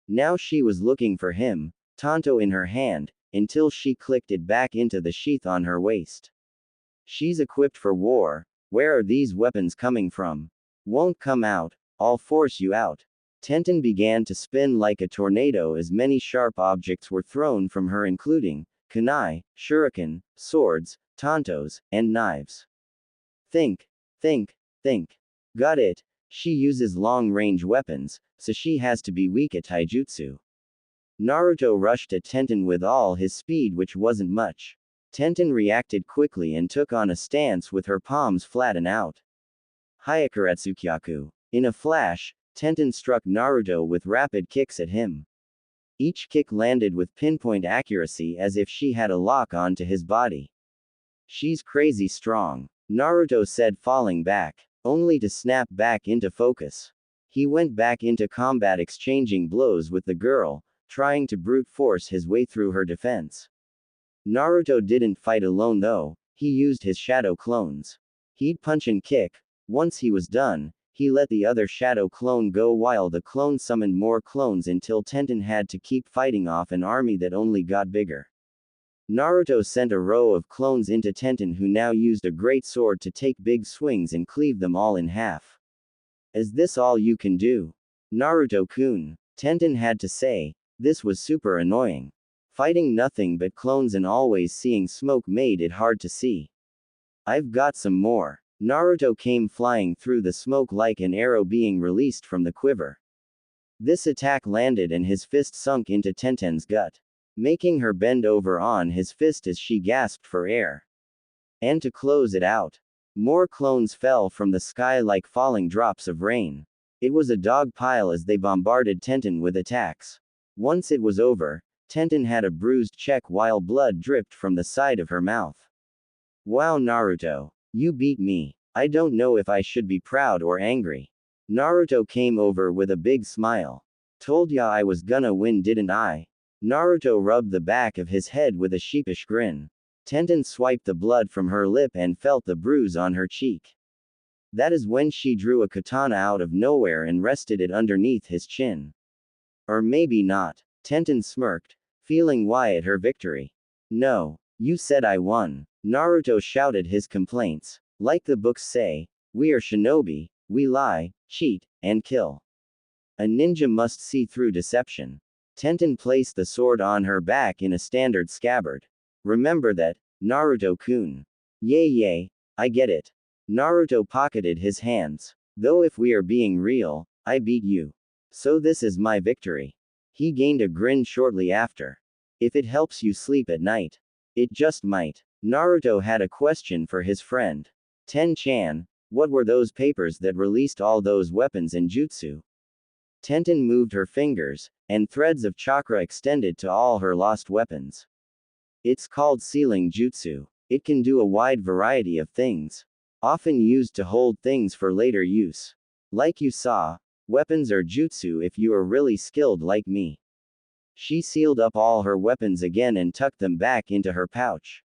Now she was looking for him, tanto in her hand, until she clicked it back into the sheath on her waist. She's equipped for war. Where are these weapons coming from? Won't come out. I'll force you out. Tenten began to spin like a tornado as many sharp objects were thrown from her, including kunai, shuriken, swords, tantos, and knives. Think. Think. Think. Got it. She uses long-range weapons, so she has to be weak at taijutsu. Naruto rushed at Tenten with all his speed, which wasn't much. Tenten reacted quickly and took on a stance with her palms flat and out. Hyakuretsu. In a flash, Tenten struck Naruto with rapid kicks at him. Each kick landed with pinpoint accuracy as if she had a lock on to his body. She's crazy strong, Naruto said, falling back, only to snap back into focus. He went back into combat, exchanging blows with the girl, trying to brute force his way through her defense. Naruto didn't fight alone though, he used his shadow clones. He'd punch and kick. Once he was done, he let the other shadow clone go while the clone summoned more clones until Tenten had to keep fighting off an army that only got bigger. Naruto sent a row of clones into Tenten, who now used a great sword to take big swings and cleave them all in half. Is this all you can do? Naruto-kun, Tenten had to say. This was super annoying. Fighting nothing but clones and always seeing smoke made it hard to see. I've got some more. Naruto came flying through the smoke like an arrow being released from the quiver. This attack landed and his fist sunk into Tenten's gut, making her bend over on his fist as she gasped for air. And to close it out, more clones fell from the sky like falling drops of rain. It was a dog pile as they bombarded Tenten with attacks. Once it was over, Tenten had a bruised cheek while blood dripped from the side of her mouth. Wow, Naruto. You beat me. I don't know if I should be proud or angry. Naruto came over with a big smile. Told ya I was gonna win, didn't I? Naruto rubbed the back of his head with a sheepish grin. Tenten swiped the blood from her lip and felt the bruise on her cheek. That is when she drew a katana out of nowhere and rested it underneath his chin. Or maybe not. Tenten smirked, feeling why at her victory. No. You said I won. Naruto shouted his complaints. Like the books say, we are shinobi, we lie, cheat, and kill. A ninja must see through deception. Tenten placed the sword on her back in a standard scabbard. Remember that, Naruto-kun. Yay, I get it. Naruto pocketed his hands. Though if we are being real, I beat you. So this is my victory. He gained a grin shortly after. If it helps you sleep at night. It just might. Naruto had a question for his friend. Ten-chan, what were those papers that released all those weapons and jutsu? Tenten moved her fingers, and threads of chakra extended to all her lost weapons. It's called sealing jutsu. It can do a wide variety of things. Often used to hold things for later use. Like you saw, weapons are jutsu if you are really skilled like me. She sealed up all her weapons again and tucked them back into her pouch.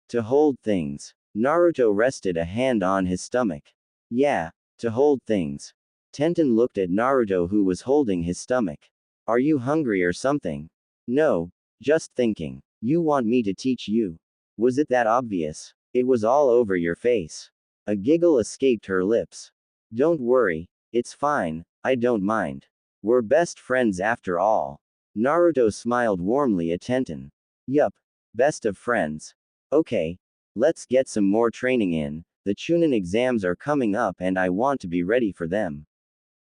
To hold things. Naruto rested a hand on his stomach. Yeah, to hold things. Tenten looked at Naruto who was holding his stomach. Are you hungry or something? No, just thinking. You want me to teach you. Was it that obvious? It was all over your face. A giggle escaped her lips. Don't worry, it's fine, I don't mind. We're best friends after all. Naruto smiled warmly at Tenten. Yup, best of friends. Okay, let's get some more training in. The Chunin exams are coming up and I want to be ready for them.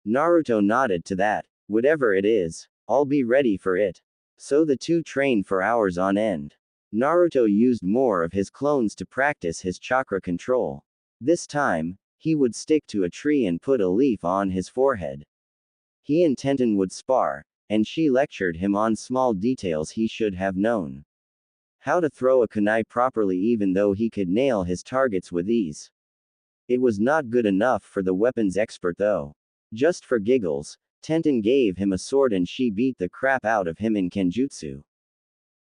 Naruto nodded to that. Whatever it is, I'll be ready for it. So the two trained for hours on end. Naruto used more of his clones to practice his chakra control. This time, he would stick to a tree and put a leaf on his forehead. He and Tenten would spar, and she lectured him on small details he should have known. How to throw a kunai properly even though he could nail his targets with ease. It was not good enough for the weapons expert though. Just for giggles, Tenten gave him a sword and she beat the crap out of him in kenjutsu.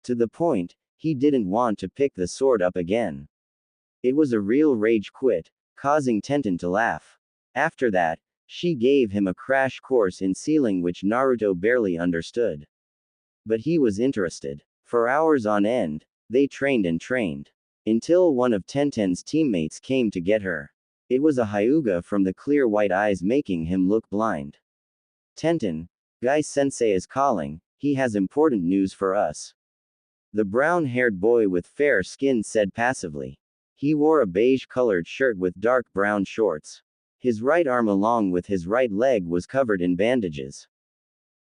To the point, he didn't want to pick the sword up again. It was a real rage quit, causing Tenten to laugh. After that, she gave him a crash course in sealing which Naruto barely understood. But he was interested. For hours on end, they trained and trained. Until one of Tenten's teammates came to get her. It was a Hyuga from the clear white eyes making him look blind. Tenten, Guy-sensei is calling, he has important news for us. The brown-haired boy with fair skin said passively. He wore a beige-colored shirt with dark brown shorts. His right arm along with his right leg was covered in bandages.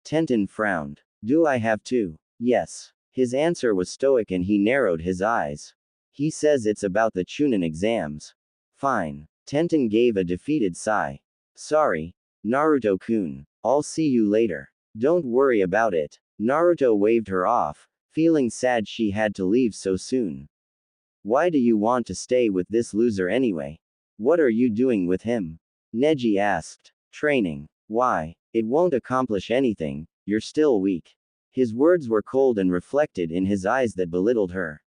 Tenten frowned. Do I have to? Yes. His answer was stoic and he narrowed his eyes. He says it's about the Chunin exams. Fine. Tenten gave a defeated sigh. Sorry, Naruto-kun. I'll see you later. Don't worry about it. Naruto waved her off, feeling sad she had to leave so soon. Why do you want to stay with this loser anyway? What are you doing with him? Neji asked. Training. Why? It won't accomplish anything, you're still weak. His words were cold and reflected in his eyes that belittled her.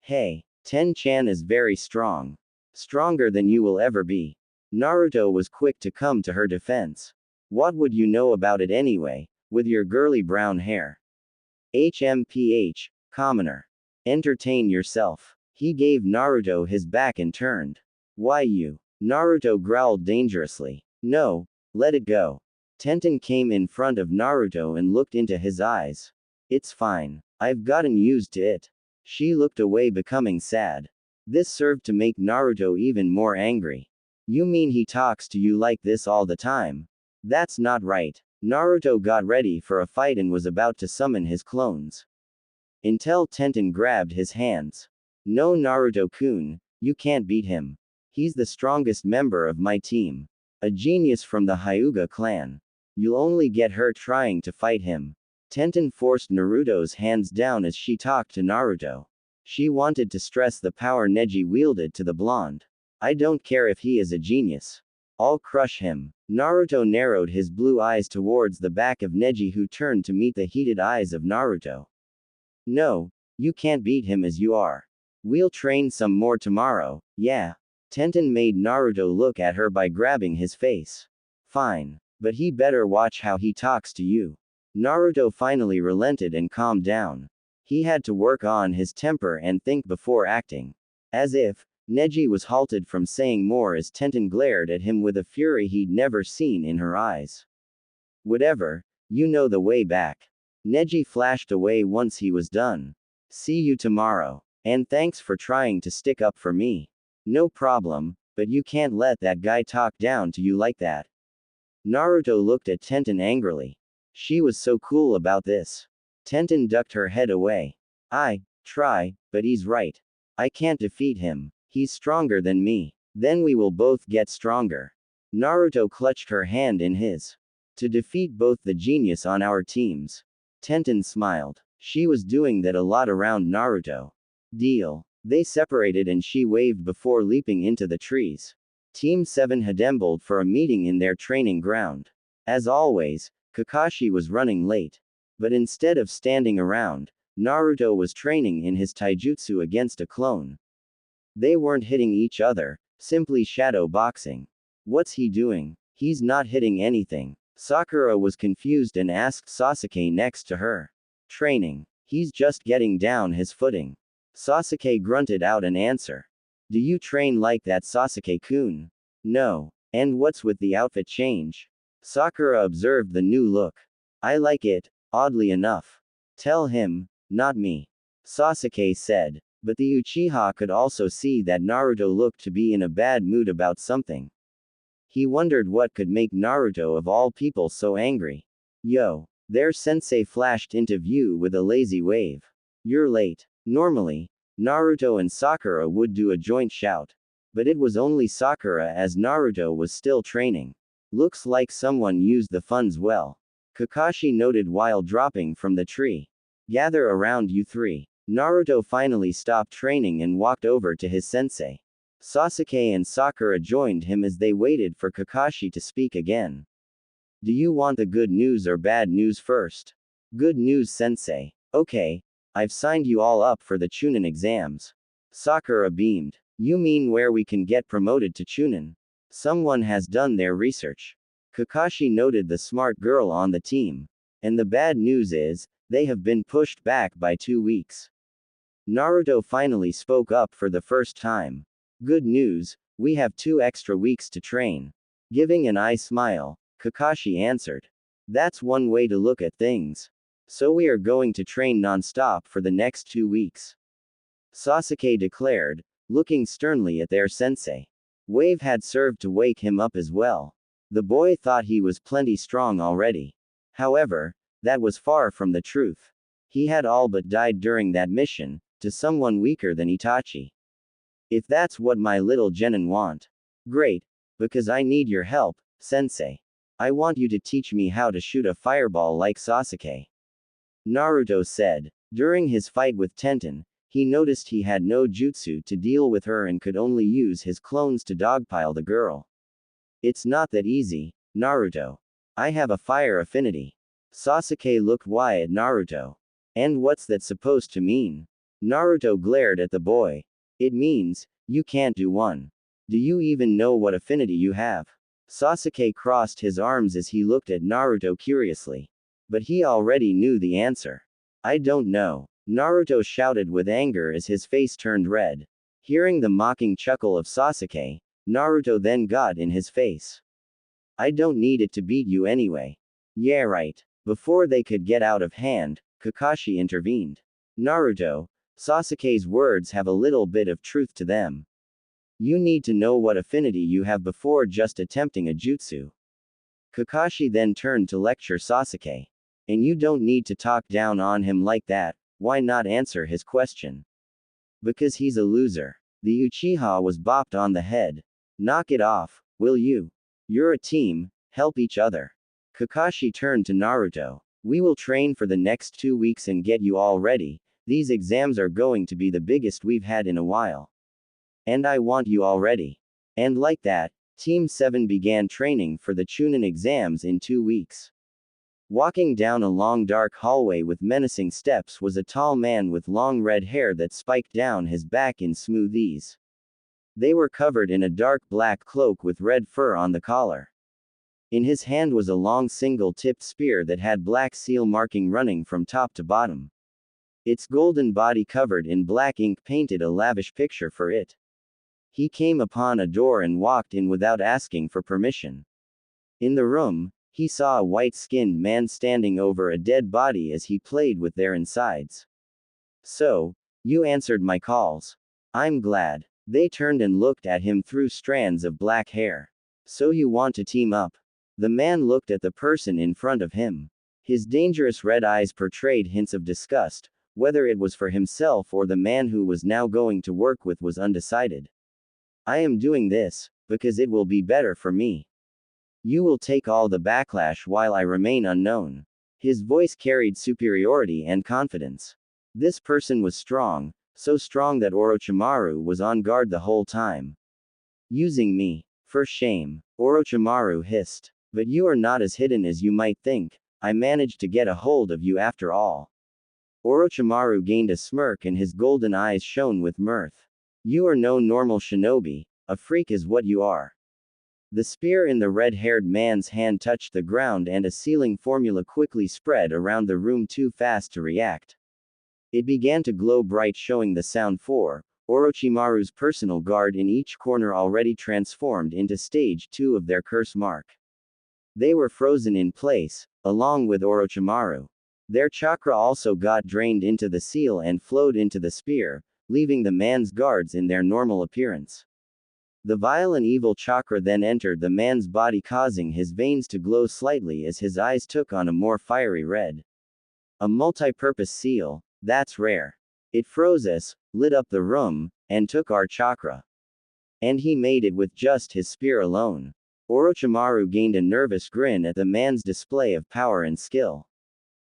Hey, Ten-chan is very strong. Stronger than you will ever be. Naruto was quick to come to her defense. What would you know about it anyway, with your girly brown hair? HMPH, commoner. Entertain yourself. He gave Naruto his back and turned. Why you? Naruto growled dangerously. No, let it go. Tenten came in front of Naruto and looked into his eyes. It's fine. I've gotten used to it. She looked away becoming sad. This served to make Naruto even more angry. You mean he talks to you like this all the time? That's not right. Naruto got ready for a fight and was about to summon his clones. Until Tenten grabbed his hands. No Naruto-kun, you can't beat him. He's the strongest member of my team. A genius from the Hyuga clan. You'll only get hurt trying to fight him. Tenten forced Naruto's hands down as she talked to Naruto. She wanted to stress the power Neji wielded to the blonde. I don't care if he is a genius. I'll crush him. Naruto narrowed his blue eyes towards the back of Neji who turned to meet the heated eyes of Naruto. No, you can't beat him as you are. We'll train some more tomorrow, yeah. Tenten made Naruto look at her by grabbing his face. Fine. But he better watch how he talks to you. Naruto finally relented and calmed down. He had to work on his temper and think before acting. As if, Neji was halted from saying more as Tenten glared at him with a fury he'd never seen in her eyes. Whatever, you know the way back. Neji flashed away once he was done. See you tomorrow. And thanks for trying to stick up for me. No problem, but you can't let that guy talk down to you like that. Naruto looked at Tenten angrily. She was so cool about this. Tenten ducked her head away. I try, but he's right. I can't defeat him. He's stronger than me. Then we will both get stronger. Naruto clutched her hand in his. To defeat both the genius on our teams. Tenten smiled. She was doing that a lot around Naruto. Deal. They separated and she waved before leaping into the trees. Team 7 had assembled for a meeting in their training ground. As always, Kakashi was running late. But instead of standing around, Naruto was training in his taijutsu against a clone. They weren't hitting each other, simply shadow boxing. What's he doing? He's not hitting anything. Sakura was confused and asked Sasuke next to her. Training. He's just getting down his footing. Sasuke grunted out an answer. Do you train like that, Sasuke-kun? No. And what's with the outfit change? Sakura observed the new look. I like it, oddly enough. Tell him, not me. Sasuke said. But the Uchiha could also see that Naruto looked to be in a bad mood about something. He wondered what could make Naruto of all people so angry. Yo. Their sensei flashed into view with a lazy wave. You're late. Normally, Naruto and Sakura would do a joint shout. But it was only Sakura as Naruto was still training. Looks like someone used the funds well. Kakashi noted while dropping from the tree. Gather around, you three. Naruto finally stopped training and walked over to his sensei. Sasuke and Sakura joined him as they waited for Kakashi to speak again. Do you want the good news or bad news first? Good news, sensei. Okay. I've signed you all up for the Chunin exams. Sakura beamed. You mean where we can get promoted to Chunin? Someone has done their research. Kakashi noted the smart girl on the team. And the bad news is, they have been pushed back by 2 weeks. Naruto finally spoke up for the first time. Good news, we have 2 extra weeks to train. Giving an eye smile, Kakashi answered. That's one way to look at things. So we are going to train non-stop for the next 2 weeks. Sasuke declared, looking sternly at their sensei. Wave had served to wake him up as well. The boy thought he was plenty strong already. However, that was far from the truth. He had all but died during that mission, to someone weaker than Itachi. If that's what my little genin want. Great. Because I need your help, sensei. I want you to teach me how to shoot a fireball like Sasuke. Naruto said. During his fight with Tenten, he noticed he had no jutsu to deal with her and could only use his clones to dogpile the girl. It's not that easy, Naruto. I have a fire affinity. Sasuke looked wide at Naruto. And what's that supposed to mean? Naruto glared at the boy. It means, you can't do one. Do you even know what affinity you have? Sasuke crossed his arms as he looked at Naruto curiously. But he already knew the answer. I don't know. Naruto shouted with anger as his face turned red. Hearing the mocking chuckle of Sasuke, Naruto then got in his face. I don't need it to beat you anyway. Yeah, right. Before they could get out of hand, Kakashi intervened. Naruto, Sasuke's words have a little bit of truth to them. You need to know what affinity you have before just attempting a jutsu. Kakashi then turned to lecture Sasuke. And you don't need to talk down on him like that. Why not answer his question? Because he's a loser. The Uchiha was bopped on the head. Knock it off, will you? You're a team, help each other. Kakashi turned to Naruto. We will train for the next 2 weeks and get you all ready. These exams are going to be the biggest we've had in a while. And I want you all ready. And like that, Team 7 began training for the Chunin exams in 2 weeks. Walking down a long dark hallway with menacing steps was a tall man with long red hair that spiked down his back in smooth ease. They were covered in a dark black cloak with red fur on the collar. In his hand was a long single-tipped spear that had black seal marking running from top to bottom. Its golden body covered in black ink painted a lavish picture for it. He came upon a door and walked in without asking for permission. In the room, he saw a white-skinned man standing over a dead body as he played with their insides. So, you answered my calls. I'm glad. They turned and looked at him through strands of black hair. So you want to team up? The man looked at the person in front of him. His dangerous red eyes portrayed hints of disgust. Whether it was for himself or the man who was now going to work with was undecided. I am doing this because it will be better for me. You will take all the backlash while I remain unknown. His voice carried superiority and confidence. This person was strong, so strong that Orochimaru was on guard the whole time. Using me. For shame. Orochimaru hissed. But you are not as hidden as you might think. I managed to get a hold of you after all. Orochimaru gained a smirk and his golden eyes shone with mirth. You are no normal shinobi. A freak is what you are. The spear in the red-haired man's hand touched the ground and a sealing formula quickly spread around the room too fast to react. It began to glow bright, showing the sound for Orochimaru's personal guard in each corner already transformed into stage 2 of their curse mark. They were frozen in place, along with Orochimaru. Their chakra also got drained into the seal and flowed into the spear, leaving the man's guards in their normal appearance. The vile and evil chakra then entered the man's body, causing his veins to glow slightly as his eyes took on a more fiery red. A multi-purpose seal, that's rare. It froze us, lit up the room, and took our chakra. And he made it with just his spear alone. Orochimaru gained a nervous grin at the man's display of power and skill.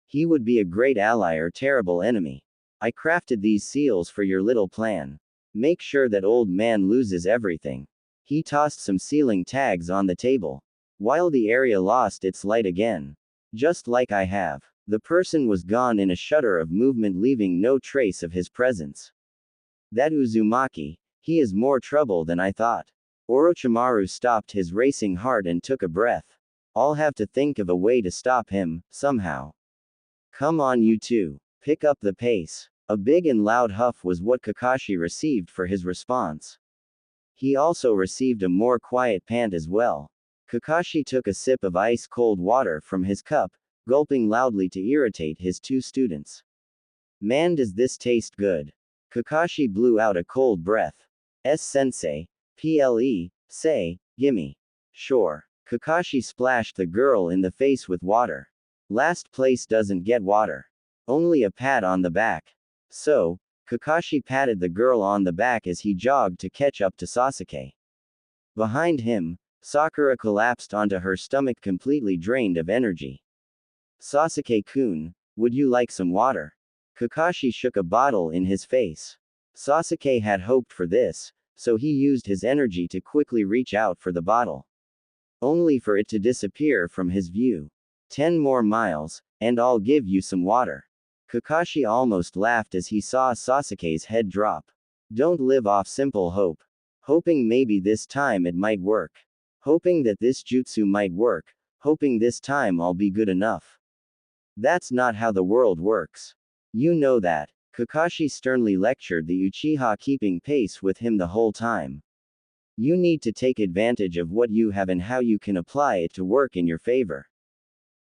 He would be a great ally or terrible enemy. I crafted these seals for your little plan. Make sure that old man loses everything. He tossed some sealing tags on the table. While the area lost its light again. Just like I have. The person was gone in a shudder of movement, leaving no trace of his presence. That Uzumaki, he is more trouble than I thought. Orochimaru stopped his racing heart and took a breath. I'll have to think of a way to stop him, somehow. Come on, you two. Pick up the pace. A big and loud huff was what Kakashi received for his response. He also received a more quiet pant as well. Kakashi took a sip of ice-cold water from his cup, gulping loudly to irritate his two students. Man, does this taste good. Kakashi blew out a cold breath. Sensei. Say, gimme. Sure. Kakashi splashed the girl in the face with water. Last place doesn't get water. Only a pat on the back. So, Kakashi patted the girl on the back as he jogged to catch up to Sasuke. Behind him, Sakura collapsed onto her stomach, completely drained of energy. Sasuke-kun, would you like some water? Kakashi shook a bottle in his face. Sasuke had hoped for this, so he used his energy to quickly reach out for the bottle. Only for it to disappear from his view. 10 more miles, and I'll give you some water. Kakashi almost laughed as he saw Sasuke's head drop. Don't live off simple hope. Hoping maybe this time it might work. Hoping that this jutsu might work. Hoping this time I'll be good enough. That's not how the world works. You know that. Kakashi sternly lectured the Uchiha, keeping pace with him the whole time. You need to take advantage of what you have and how you can apply it to work in your favor.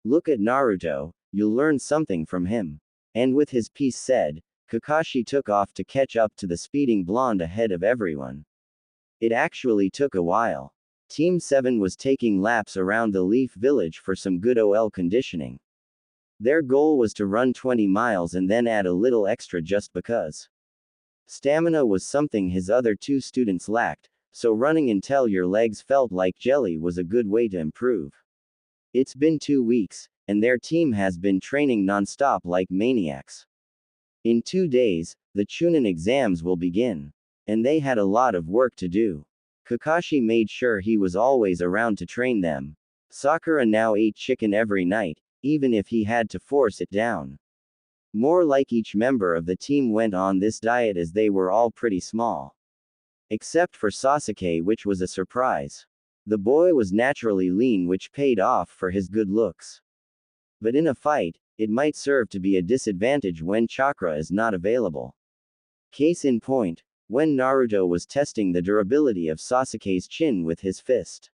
Look at Naruto, you'll learn something from him. And with his piece said, Kakashi took off to catch up to the speeding blonde ahead of everyone. It actually took a while. Team 7 was taking laps around the Leaf Village for some good OL conditioning. Their goal was to run 20 miles and then add a little extra just because. Stamina was something his other two students lacked, so running until your legs felt like jelly was a good way to improve. It's been 2 weeks, and their team has been training non-stop like maniacs. In 2 days, the Chunin exams will begin. And they had a lot of work to do. Kakashi made sure he was always around to train them. Sakura now ate chicken every night, even if he had to force it down. More like each member of the team went on this diet, as they were all pretty small. Except for Sasuke, which was a surprise. The boy was naturally lean, which paid off for his good looks. But in a fight, it might serve to be a disadvantage when chakra is not available. Case in point, when Naruto was testing the durability of Sasuke's chin with his fist.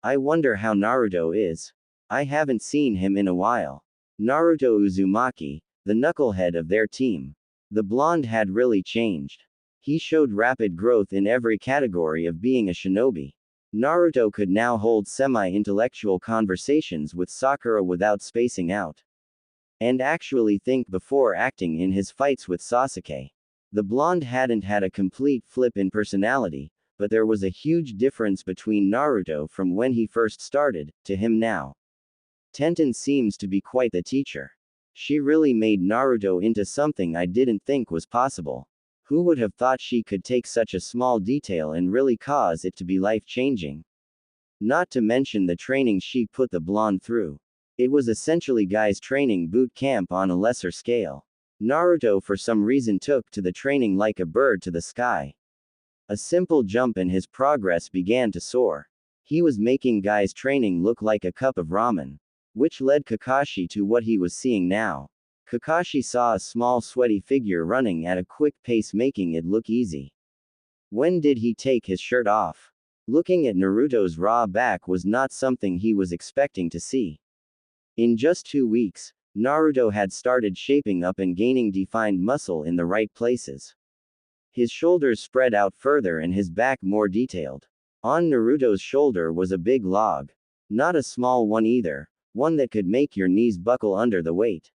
I wonder how Naruto is. I haven't seen him in a while. Naruto Uzumaki, the knucklehead of their team. The blonde had really changed. He showed rapid growth in every category of being a shinobi. Naruto could now hold semi-intellectual conversations with Sakura without spacing out. And actually think before acting in his fights with Sasuke. The blonde hadn't had a complete flip in personality, but there was a huge difference between Naruto from when he first started, to him now. Tenten seems to be quite the teacher. She really made Naruto into something I didn't think was possible. Who would have thought she could take such a small detail and really cause it to be life-changing? Not to mention the training she put the blonde through. It was essentially guys training boot camp on a lesser scale. Naruto for some reason took to the training like a bird to the sky. A simple jump and his progress began to soar. He was making guys training look like a cup of ramen. Which led Kakashi to what he was seeing now. Kakashi saw a small sweaty figure running at a quick pace making it look easy. When did he take his shirt off? Looking at Naruto's raw back was not something he was expecting to see. In just 2 weeks, Naruto had started shaping up and gaining defined muscle in the right places. His shoulders spread out further and his back more detailed. On Naruto's shoulder was a big log. Not a small one either, one that could make your knees buckle under the weight.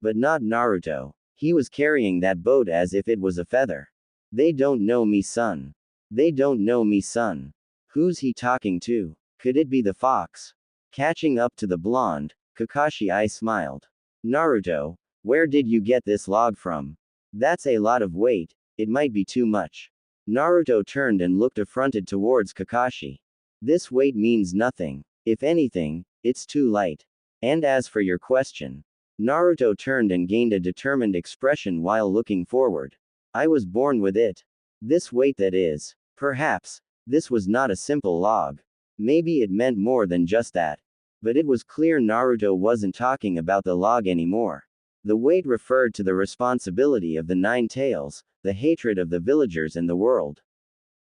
But not Naruto. He was carrying that boat as if it was a feather. They don't know me, son. They don't know me, son. Who's he talking to? Could it be the fox? Catching up to the blonde, Kakashi I smiled. Naruto, where did you get this log from? That's a lot of weight, it might be too much. Naruto turned and looked affronted towards Kakashi. This weight means nothing. If anything, it's too light. And as for your question, Naruto turned and gained a determined expression while looking forward. I was born with it. This weight that is. Perhaps, this was not a simple log. Maybe it meant more than just that. But it was clear Naruto wasn't talking about the log anymore. The weight referred to the responsibility of the 9 tails, the hatred of the villagers and the world.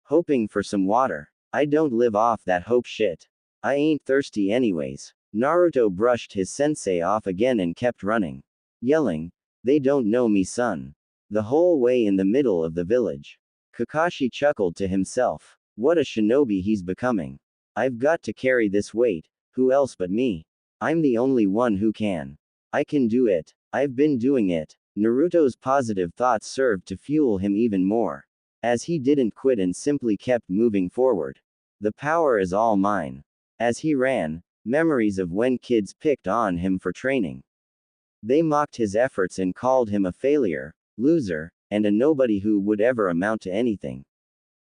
Hoping for some water. I don't live off that hope shit. I ain't thirsty anyways. Naruto brushed his sensei off again and kept running. Yelling, they don't know me, son. The whole way in the middle of the village. Kakashi chuckled to himself. What a shinobi he's becoming. I've got to carry this weight. Who else but me? I'm the only one who can. I can do it. I've been doing it. Naruto's positive thoughts served to fuel him even more. As he didn't quit and simply kept moving forward. The power is all mine. As he ran, memories of when kids picked on him for training. They mocked his efforts and called him a failure, loser, and a nobody who would ever amount to anything.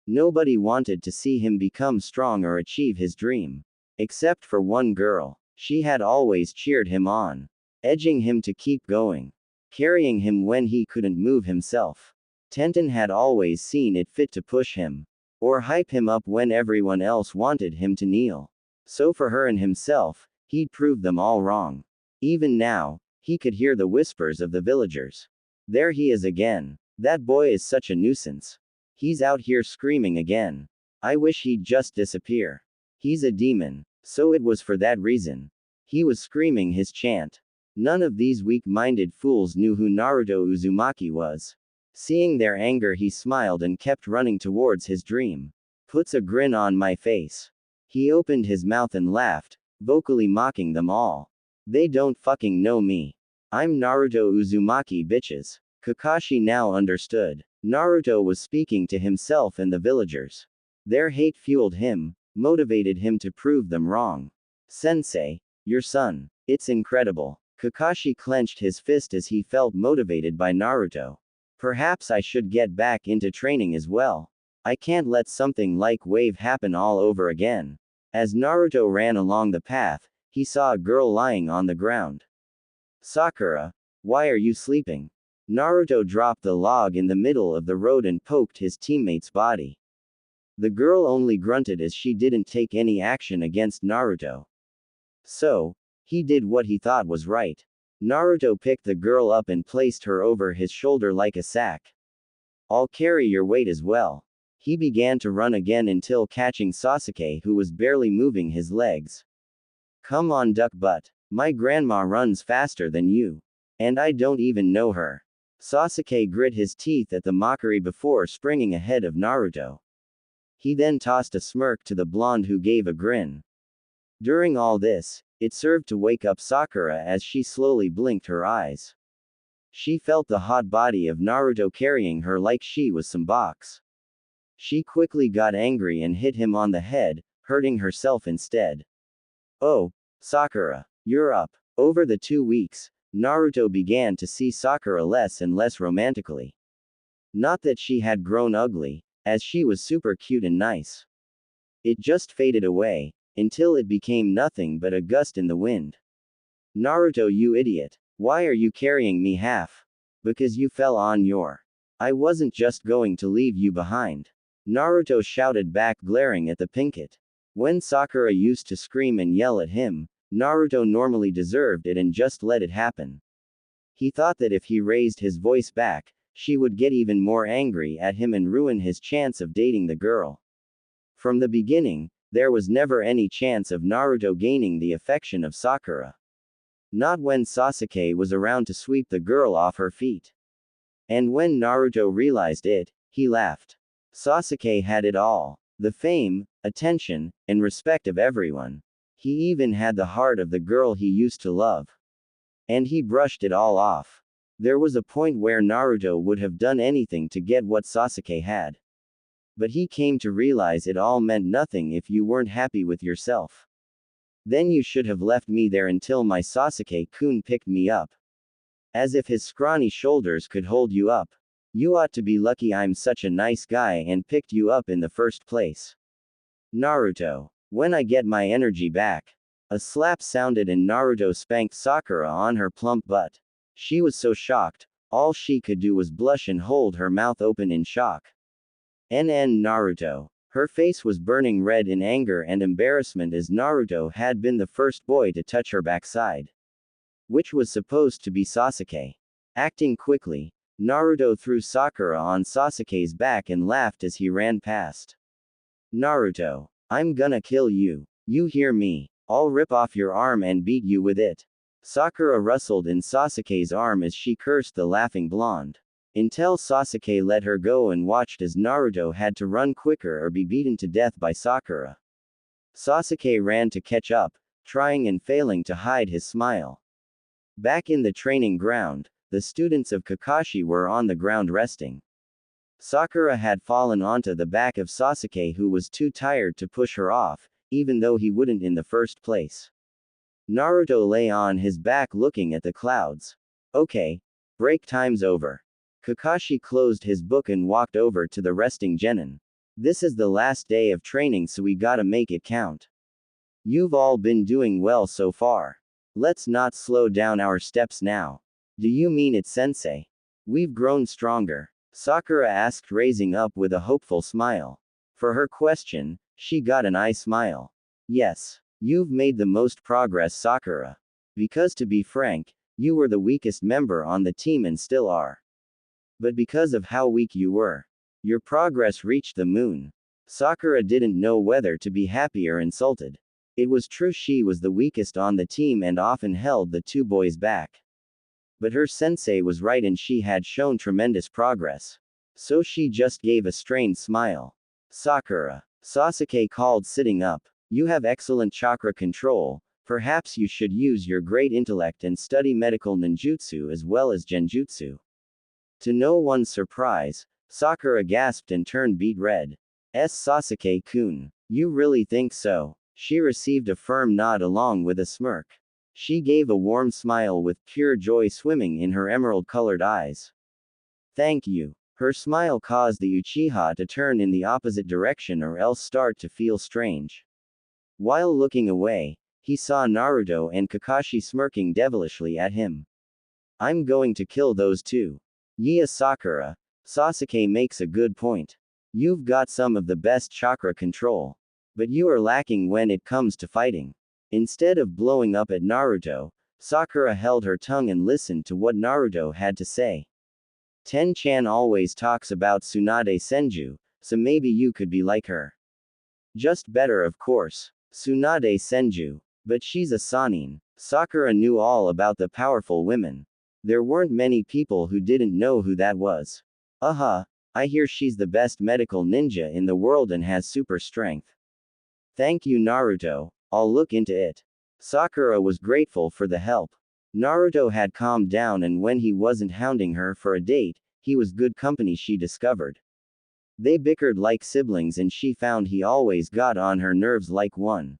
Nobody wanted to see him become strong or achieve his dream. Except for one girl. She had always cheered him on. Edging him to keep going. Carrying him when he couldn't move himself. Tenten had always seen it fit to push him. Or hype him up when everyone else wanted him to kneel. So for her and himself, he'd proved them all wrong. Even now, he could hear the whispers of the villagers. There he is again. That boy is such a nuisance. He's out here screaming again. I wish he'd just disappear. He's a demon. So it was for that reason. He was screaming his chant. None of these weak-minded fools knew who Naruto Uzumaki was. Seeing their anger, he smiled and kept running towards his dream. Puts a grin on my face. He opened his mouth and laughed, vocally mocking them all. They don't fucking know me. I'm Naruto Uzumaki, bitches. Kakashi now understood. Naruto was speaking to himself and the villagers. Their hate fueled him, motivated him to prove them wrong. Sensei, your son. It's incredible. Kakashi clenched his fist as he felt motivated by Naruto. Perhaps I should get back into training as well. I can't let something like Wave happen all over again. As Naruto ran along the path, he saw a girl lying on the ground. Sakura, why are you sleeping? Naruto dropped the log in the middle of the road and poked his teammate's body. The girl only grunted as she didn't take any action against Naruto. So, he did what he thought was right. Naruto picked the girl up and placed her over his shoulder like a sack. I'll carry your weight as well. He began to run again until catching Sasuke, who was barely moving his legs. Come on, duck butt. My grandma runs faster than you. And I don't even know her. Sasuke grit his teeth at the mockery before springing ahead of Naruto. He then tossed a smirk to the blonde who gave a grin. During all this, it served to wake up Sakura as she slowly blinked her eyes. She felt the hot body of Naruto carrying her like she was some box. She quickly got angry and hit him on the head, hurting herself instead. Oh, Sakura, you're up. Over the 2 weeks, Naruto began to see Sakura less and less romantically. Not that she had grown ugly, as she was super cute and nice. It just faded away, until it became nothing but a gust in the wind. Naruto, you idiot. Why are you carrying me half? Because you fell on your. I wasn't just going to leave you behind. Naruto shouted back, glaring at the pinkett. When Sakura used to scream and yell at him, Naruto normally deserved it and just let it happen. He thought that if he raised his voice back, she would get even more angry at him and ruin his chance of dating the girl. From the beginning, there was never any chance of Naruto gaining the affection of Sakura. Not when Sasuke was around to sweep the girl off her feet. And when Naruto realized it, he laughed. Sasuke had it all. The fame, attention, and respect of everyone. He even had the heart of the girl he used to love. And he brushed it all off. There was a point where Naruto would have done anything to get what Sasuke had. But he came to realize it all meant nothing if you weren't happy with yourself. Then you should have left me there until my Sasuke-kun picked me up. As if his scrawny shoulders could hold you up. You ought to be lucky I'm such a nice guy and picked you up in the first place. Naruto. When I get my energy back. A slap sounded and Naruto spanked Sakura on her plump butt. She was so shocked, all she could do was blush and hold her mouth open in shock. Naruto. Her face was burning red in anger and embarrassment as Naruto had been the first boy to touch her backside. Which was supposed to be Sasuke. Acting quickly, Naruto threw Sakura on Sasuke's back and laughed as he ran past. Naruto. I'm gonna kill you. You hear me? I'll rip off your arm and beat you with it. Sakura rustled in Sasuke's arm as she cursed the laughing blonde. Until Sasuke let her go and watched as Naruto had to run quicker or be beaten to death by Sakura. Sasuke ran to catch up, trying and failing to hide his smile. Back in the training ground, the students of Kakashi were on the ground resting. Sakura had fallen onto the back of Sasuke, who was too tired to push her off, even though he wouldn't in the first place. Naruto lay on his back looking at the clouds. Okay. Break time's over. Kakashi closed his book and walked over to the resting genin. This is the last day of training, so we gotta make it count. You've all been doing well so far. Let's not slow down our steps now. Do you mean it, sensei? We've grown stronger. Sakura asked, raising up with a hopeful smile. For her question, she got an eye smile. Yes. You've made the most progress, Sakura. Because to be frank, you were the weakest member on the team and still are. But because of how weak you were, your progress reached the moon. Sakura didn't know whether to be happy or insulted. It was true she was the weakest on the team and often held the two boys back. But her sensei was right and she had shown tremendous progress. So she just gave a strained smile. Sakura. Sasuke called, sitting up. You have excellent chakra control. Perhaps you should use your great intellect and study medical ninjutsu as well as genjutsu. To no one's surprise, Sakura gasped and turned beet red. Sasuke-kun. You really think so? She received a firm nod along with a smirk. She gave a warm smile with pure joy swimming in her emerald-colored eyes. Thank you. Her smile caused the Uchiha to turn in the opposite direction or else start to feel strange. While looking away, he saw Naruto and Kakashi smirking devilishly at him. I'm going to kill those two. Yeah, Sakura. Sasuke makes a good point. You've got some of the best chakra control. But you are lacking when it comes to fighting. Instead of blowing up at Naruto, Sakura held her tongue and listened to what Naruto had to say. Ten-chan always talks about Tsunade Senju, so maybe you could be like her. Just better, of course. Tsunade Senju. But she's a Sannin. Sakura knew all about the powerful women. There weren't many people who didn't know who that was. I hear she's the best medical ninja in the world and has super strength. Thank you, Naruto. I'll look into it. Sakura was grateful for the help. Naruto had calmed down, and when he wasn't hounding her for a date, he was good company, she discovered. They bickered like siblings, and she found he always got on her nerves like one.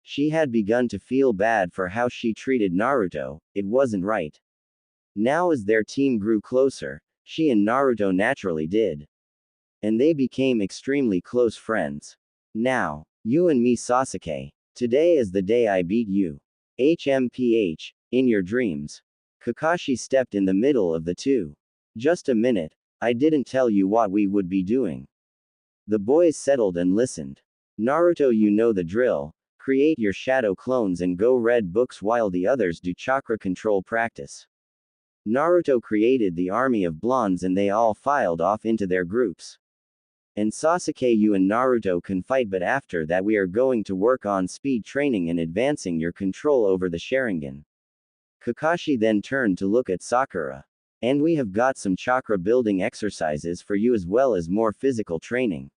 She had begun to feel bad for how she treated Naruto. It wasn't right. Now, as their team grew closer, she and Naruto naturally did. And they became extremely close friends. Now, you and me, Sasuke. Today is the day I beat you. HMPH, in your dreams. Kakashi stepped in the middle of the two. Just a minute, I didn't tell you what we would be doing. The boys settled and listened. Naruto, you know the drill. Create your shadow clones and go read books while the others do chakra control practice. Naruto created the army of blondes and they all filed off into their groups. And Sasuke, you and Naruto can fight, but after that we are going to work on speed training and advancing your control over the Sharingan. Kakashi then turned to look at Sakura. And we have got some chakra building exercises for you as well as more physical training.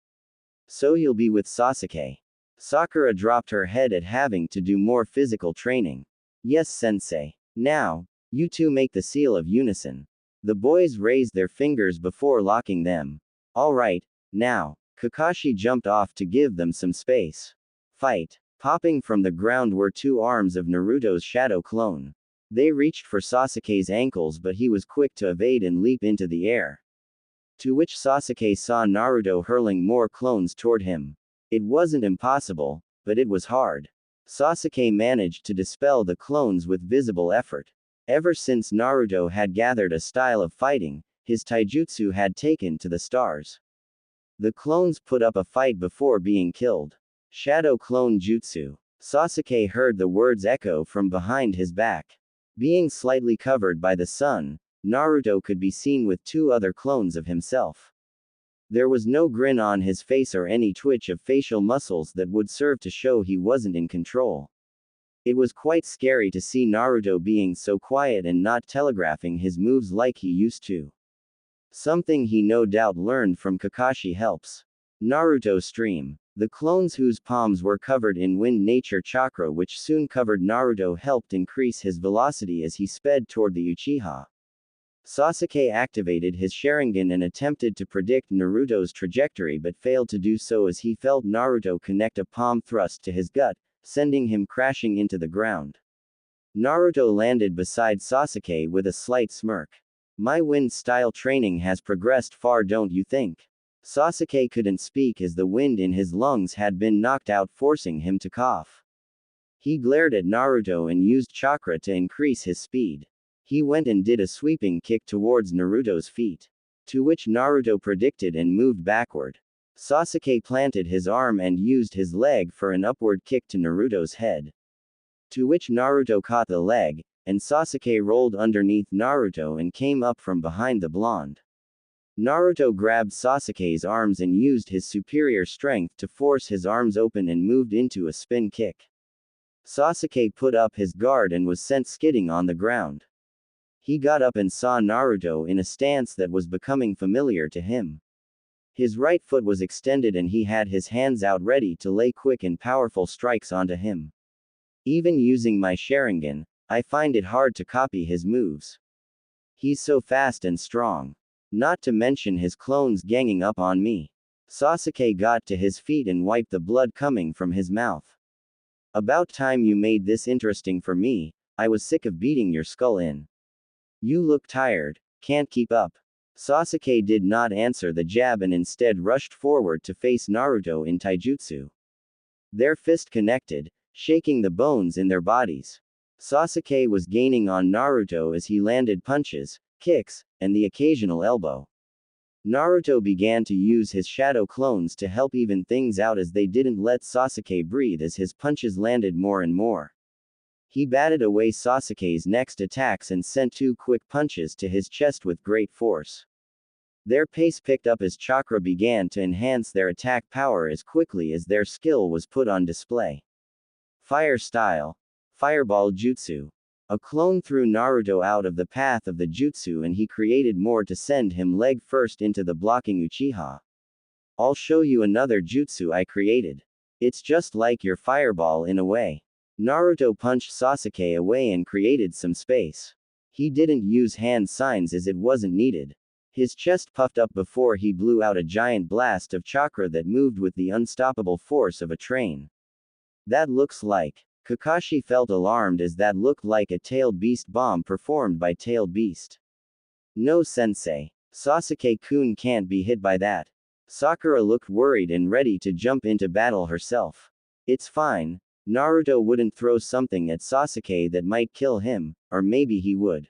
So you'll be with Sasuke. Sakura dropped her head at having to do more physical training. Yes, sensei. Now, you two make the seal of unison. The boys raised their fingers before locking them. All right, now. Kakashi jumped off to give them some space. Fight. Popping from the ground were two arms of Naruto's shadow clone. They reached for Sasuke's ankles, but he was quick to evade and leap into the air. To which Sasuke saw Naruto hurling more clones toward him. It wasn't impossible, but it was hard. Sasuke managed to dispel the clones with visible effort. Ever since Naruto had gathered a style of fighting, his taijutsu had taken to the stars. The clones put up a fight before being killed. Shadow Clone Jutsu. Sasuke heard the words echo from behind his back. Being slightly covered by the sun, Naruto could be seen with two other clones of himself. There was no grin on his face or any twitch of facial muscles that would serve to show he wasn't in control. It was quite scary to see Naruto being so quiet and not telegraphing his moves like he used to. Something he no doubt learned from Kakashi helps. Naruto stream. The clones whose palms were covered in wind nature chakra which soon covered Naruto helped increase his velocity as he sped toward the Uchiha. Sasuke activated his Sharingan and attempted to predict Naruto's trajectory but failed to do so as he felt Naruto connect a palm thrust to his gut, sending him crashing into the ground. Naruto landed beside Sasuke with a slight smirk. My wind-style training has progressed far, don't you think? Sasuke couldn't speak as the wind in his lungs had been knocked out, forcing him to cough. He glared at Naruto and used chakra to increase his speed. He went and did a sweeping kick towards Naruto's feet. To which Naruto predicted and moved backward. Sasuke planted his arm and used his leg for an upward kick to Naruto's head. To which Naruto caught the leg, and Sasuke rolled underneath Naruto and came up from behind the blonde. Naruto grabbed Sasuke's arms and used his superior strength to force his arms open and moved into a spin kick. Sasuke put up his guard and was sent skidding on the ground. He got up and saw Naruto in a stance that was becoming familiar to him. His right foot was extended and he had his hands out ready to lay quick and powerful strikes onto him. Even using my Sharingan, I find it hard to copy his moves. He's so fast and strong. Not to mention his clones ganging up on me. Sasuke got to his feet and wiped the blood coming from his mouth. About time you made this interesting for me. I was sick of beating your skull in. You look tired, can't keep up. Sasuke did not answer the jab and instead rushed forward to face Naruto in taijutsu. Their fist connected, shaking the bones in their bodies. Sasuke was gaining on Naruto as he landed punches, kicks, and the occasional elbow. Naruto began to use his shadow clones to help even things out as they didn't let Sasuke breathe as his punches landed more and more. He batted away Sasuke's next attacks and sent two quick punches to his chest with great force. Their pace picked up as chakra began to enhance their attack power as quickly as their skill was put on display. Fire style. Fireball jutsu. A clone threw Naruto out of the path of the jutsu and he created more to send him leg first into the blocking Uchiha. I'll show you another jutsu I created. It's just like your fireball in a way. Naruto punched Sasuke away and created some space. He didn't use hand signs as it wasn't needed. His chest puffed up before he blew out a giant blast of chakra that moved with the unstoppable force of a train. That looks like. Kakashi felt alarmed as that looked like a tailed beast bomb performed by tailed beast. No sensei. Sasuke-kun can't be hit by that. Sakura looked worried and ready to jump into battle herself. It's fine. Naruto wouldn't throw something at Sasuke that might kill him, or maybe he would.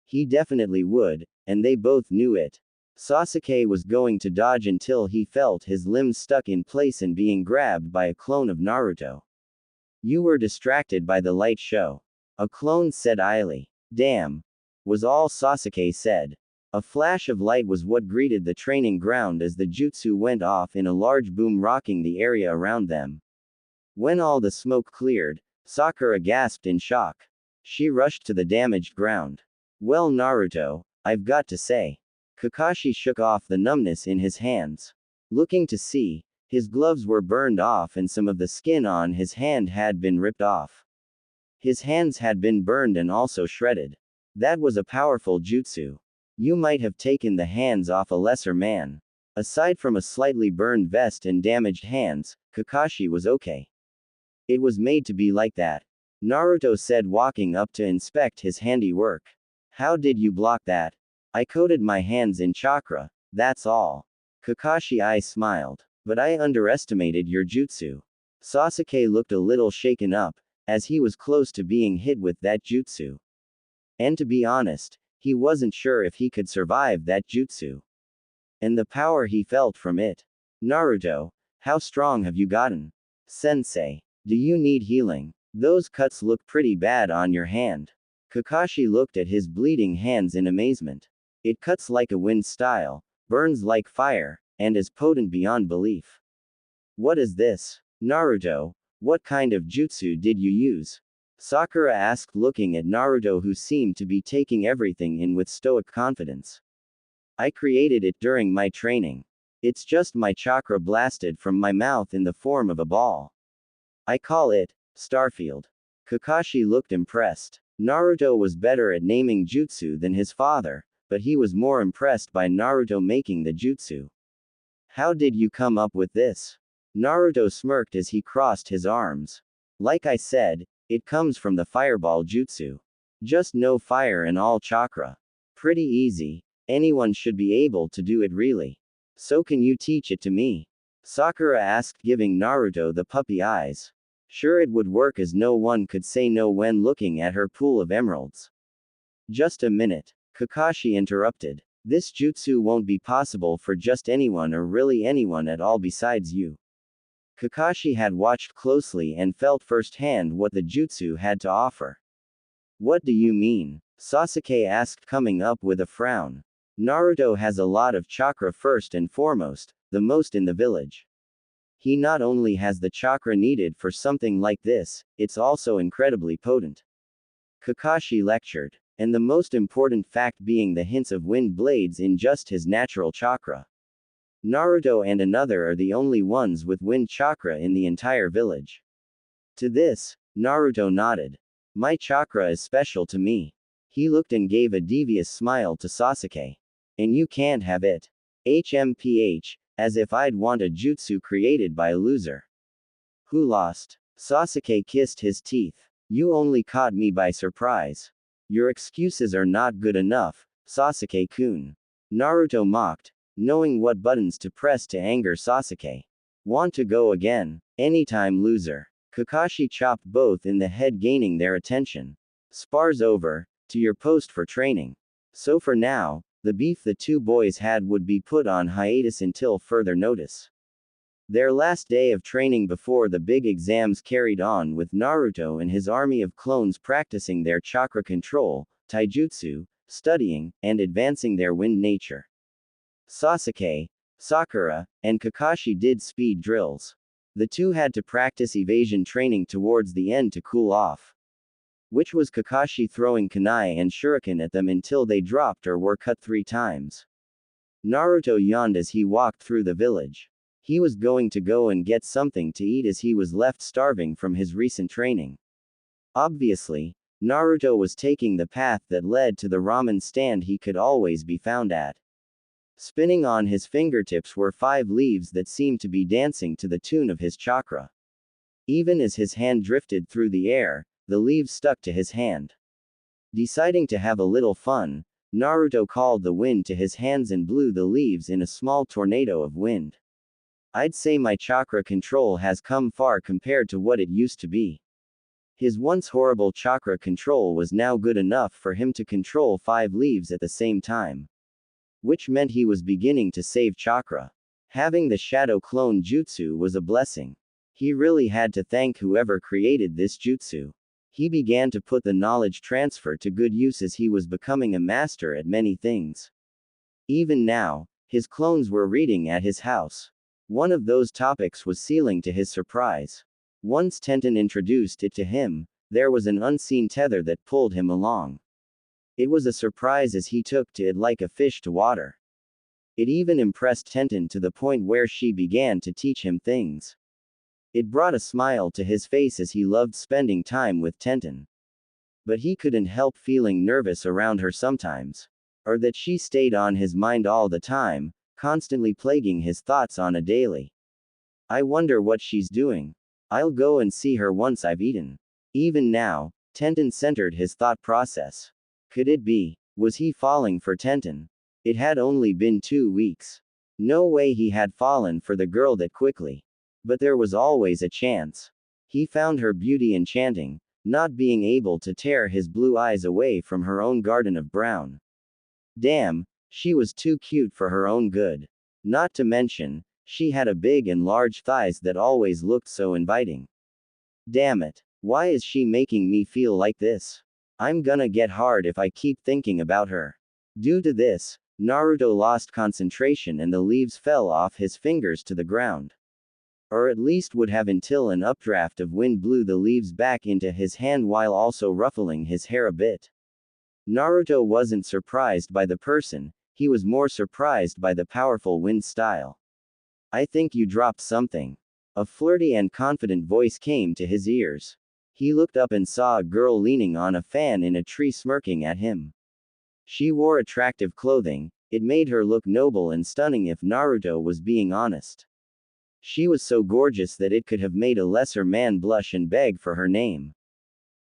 He definitely would, and they both knew it. Sasuke was going to dodge until he felt his limbs stuck in place and being grabbed by a clone of Naruto. You were distracted by the light show. A clone said idly. Damn. Was all Sasuke said. A flash of light was what greeted the training ground as the jutsu went off in a large boom rocking the area around them. When all the smoke cleared, Sakura gasped in shock. She rushed to the damaged ground. Well, Naruto, I've got to say. Kakashi shook off the numbness in his hands. Looking to see, his gloves were burned off and some of the skin on his hand had been ripped off. His hands had been burned and also shredded. That was a powerful jutsu. You might have taken the hands off a lesser man. Aside from a slightly burned vest and damaged hands, Kakashi was okay. It was made to be like that. Naruto said, walking up to inspect his handiwork. How did you block that? I coated my hands in chakra, that's all. Kakashi smiled. But I underestimated your jutsu. Sasuke looked a little shaken up, as he was close to being hit with that jutsu. And to be honest, he wasn't sure if he could survive that jutsu. And the power he felt from it. Naruto, how strong have you gotten? Sensei, do you need healing? Those cuts look pretty bad on your hand. Kakashi looked at his bleeding hands in amazement. It cuts like a wind style, burns like fire, and is potent beyond belief. What is this? Naruto, what kind of jutsu did you use? Sakura asked, looking at Naruto, who seemed to be taking everything in with stoic confidence. I created it during my training. It's just my chakra blasted from my mouth in the form of a ball. I call it Starfield. Kakashi looked impressed. Naruto was better at naming jutsu than his father, but he was more impressed by Naruto making the jutsu. How did you come up with this? Naruto smirked as he crossed his arms. Like I said, it comes from the fireball jutsu. Just no fire and all chakra. Pretty easy. Anyone should be able to do it really. So can you teach it to me? Sakura asked, giving Naruto the puppy eyes. Sure, it would work, as no one could say no when looking at her pool of emeralds. Just a minute. Kakashi interrupted. This jutsu won't be possible for just anyone, or really anyone at all besides you. Kakashi had watched closely and felt firsthand what the jutsu had to offer. What do you mean? Sasuke asked, coming up with a frown. Naruto has a lot of chakra, first and foremost, the most in the village. He not only has the chakra needed for something like this, it's also incredibly potent. Kakashi lectured. And the most important fact being the hints of wind blades in just his natural chakra. Naruto and another are the only ones with wind chakra in the entire village. To this, Naruto nodded. My chakra is special to me. He looked and gave a devious smile to Sasuke. And you can't have it. HMPH, as if I'd want a jutsu created by a loser. Who lost? Sasuke kissed his teeth. You only caught me by surprise. Your excuses are not good enough, Sasuke-kun. Naruto mocked, knowing what buttons to press to anger Sasuke. Want to go again? Anytime, loser. Kakashi chopped both in the head, gaining their attention. Spar's over, to your post for training. So for now, the beef the two boys had would be put on hiatus until further notice. Their last day of training before the big exams carried on with Naruto and his army of clones practicing their chakra control, taijutsu, studying, and advancing their wind nature. Sasuke, Sakura, and Kakashi did speed drills. The two had to practice evasion training towards the end to cool off. which was Kakashi throwing kunai and shuriken at them until they dropped or were cut 3 times. Naruto yawned as he walked through the village. He was going to go and get something to eat as he was left starving from his recent training. Obviously, Naruto was taking the path that led to the ramen stand he could always be found at. Spinning on his fingertips were 5 leaves that seemed to be dancing to the tune of his chakra. Even as his hand drifted through the air, the leaves stuck to his hand. Deciding to have a little fun, Naruto called the wind to his hands and blew the leaves in a small tornado of wind. I'd say my chakra control has come far compared to what it used to be. His once horrible chakra control was now good enough for him to control 5 leaves at the same time. Which meant he was beginning to save chakra. Having the shadow clone jutsu was a blessing. He really had to thank whoever created this jutsu. He began to put the knowledge transfer to good use as he was becoming a master at many things. Even now, his clones were reading at his house. One of those topics was sealing to his surprise. Once Tenten introduced it to him, there was an unseen tether that pulled him along. It was a surprise as he took to it like a fish to water. It even impressed Tenten to the point where she began to teach him things. It brought a smile to his face as he loved spending time with Tenten. But he couldn't help feeling nervous around her sometimes. Or that she stayed on his mind all the time, constantly plaguing his thoughts on a daily. I wonder what she's doing. I'll go and see her once I've eaten. Even now, Tenten centered his thought process. Could it be? Was he falling for Tenten? It had only been 2 weeks. No way he had fallen for the girl that quickly. But there was always a chance. He found her beauty enchanting, not being able to tear his blue eyes away from her own garden of brown. Damn, she was too cute for her own good. Not to mention, she had a big and large thighs that always looked so inviting. Damn it. Why is she making me feel like this? I'm gonna get hard if I keep thinking about her. Due to this, Naruto lost concentration and the leaves fell off his fingers to the ground. Or at least would have until an updraft of wind blew the leaves back into his hand while also ruffling his hair a bit. Naruto wasn't surprised by the person, he was more surprised by the powerful wind style. I think you dropped something. A flirty and confident voice came to his ears. He looked up and saw a girl leaning on a fan in a tree smirking at him. She wore attractive clothing, it made her look noble and stunning if Naruto was being honest. She was so gorgeous that it could have made a lesser man blush and beg for her name.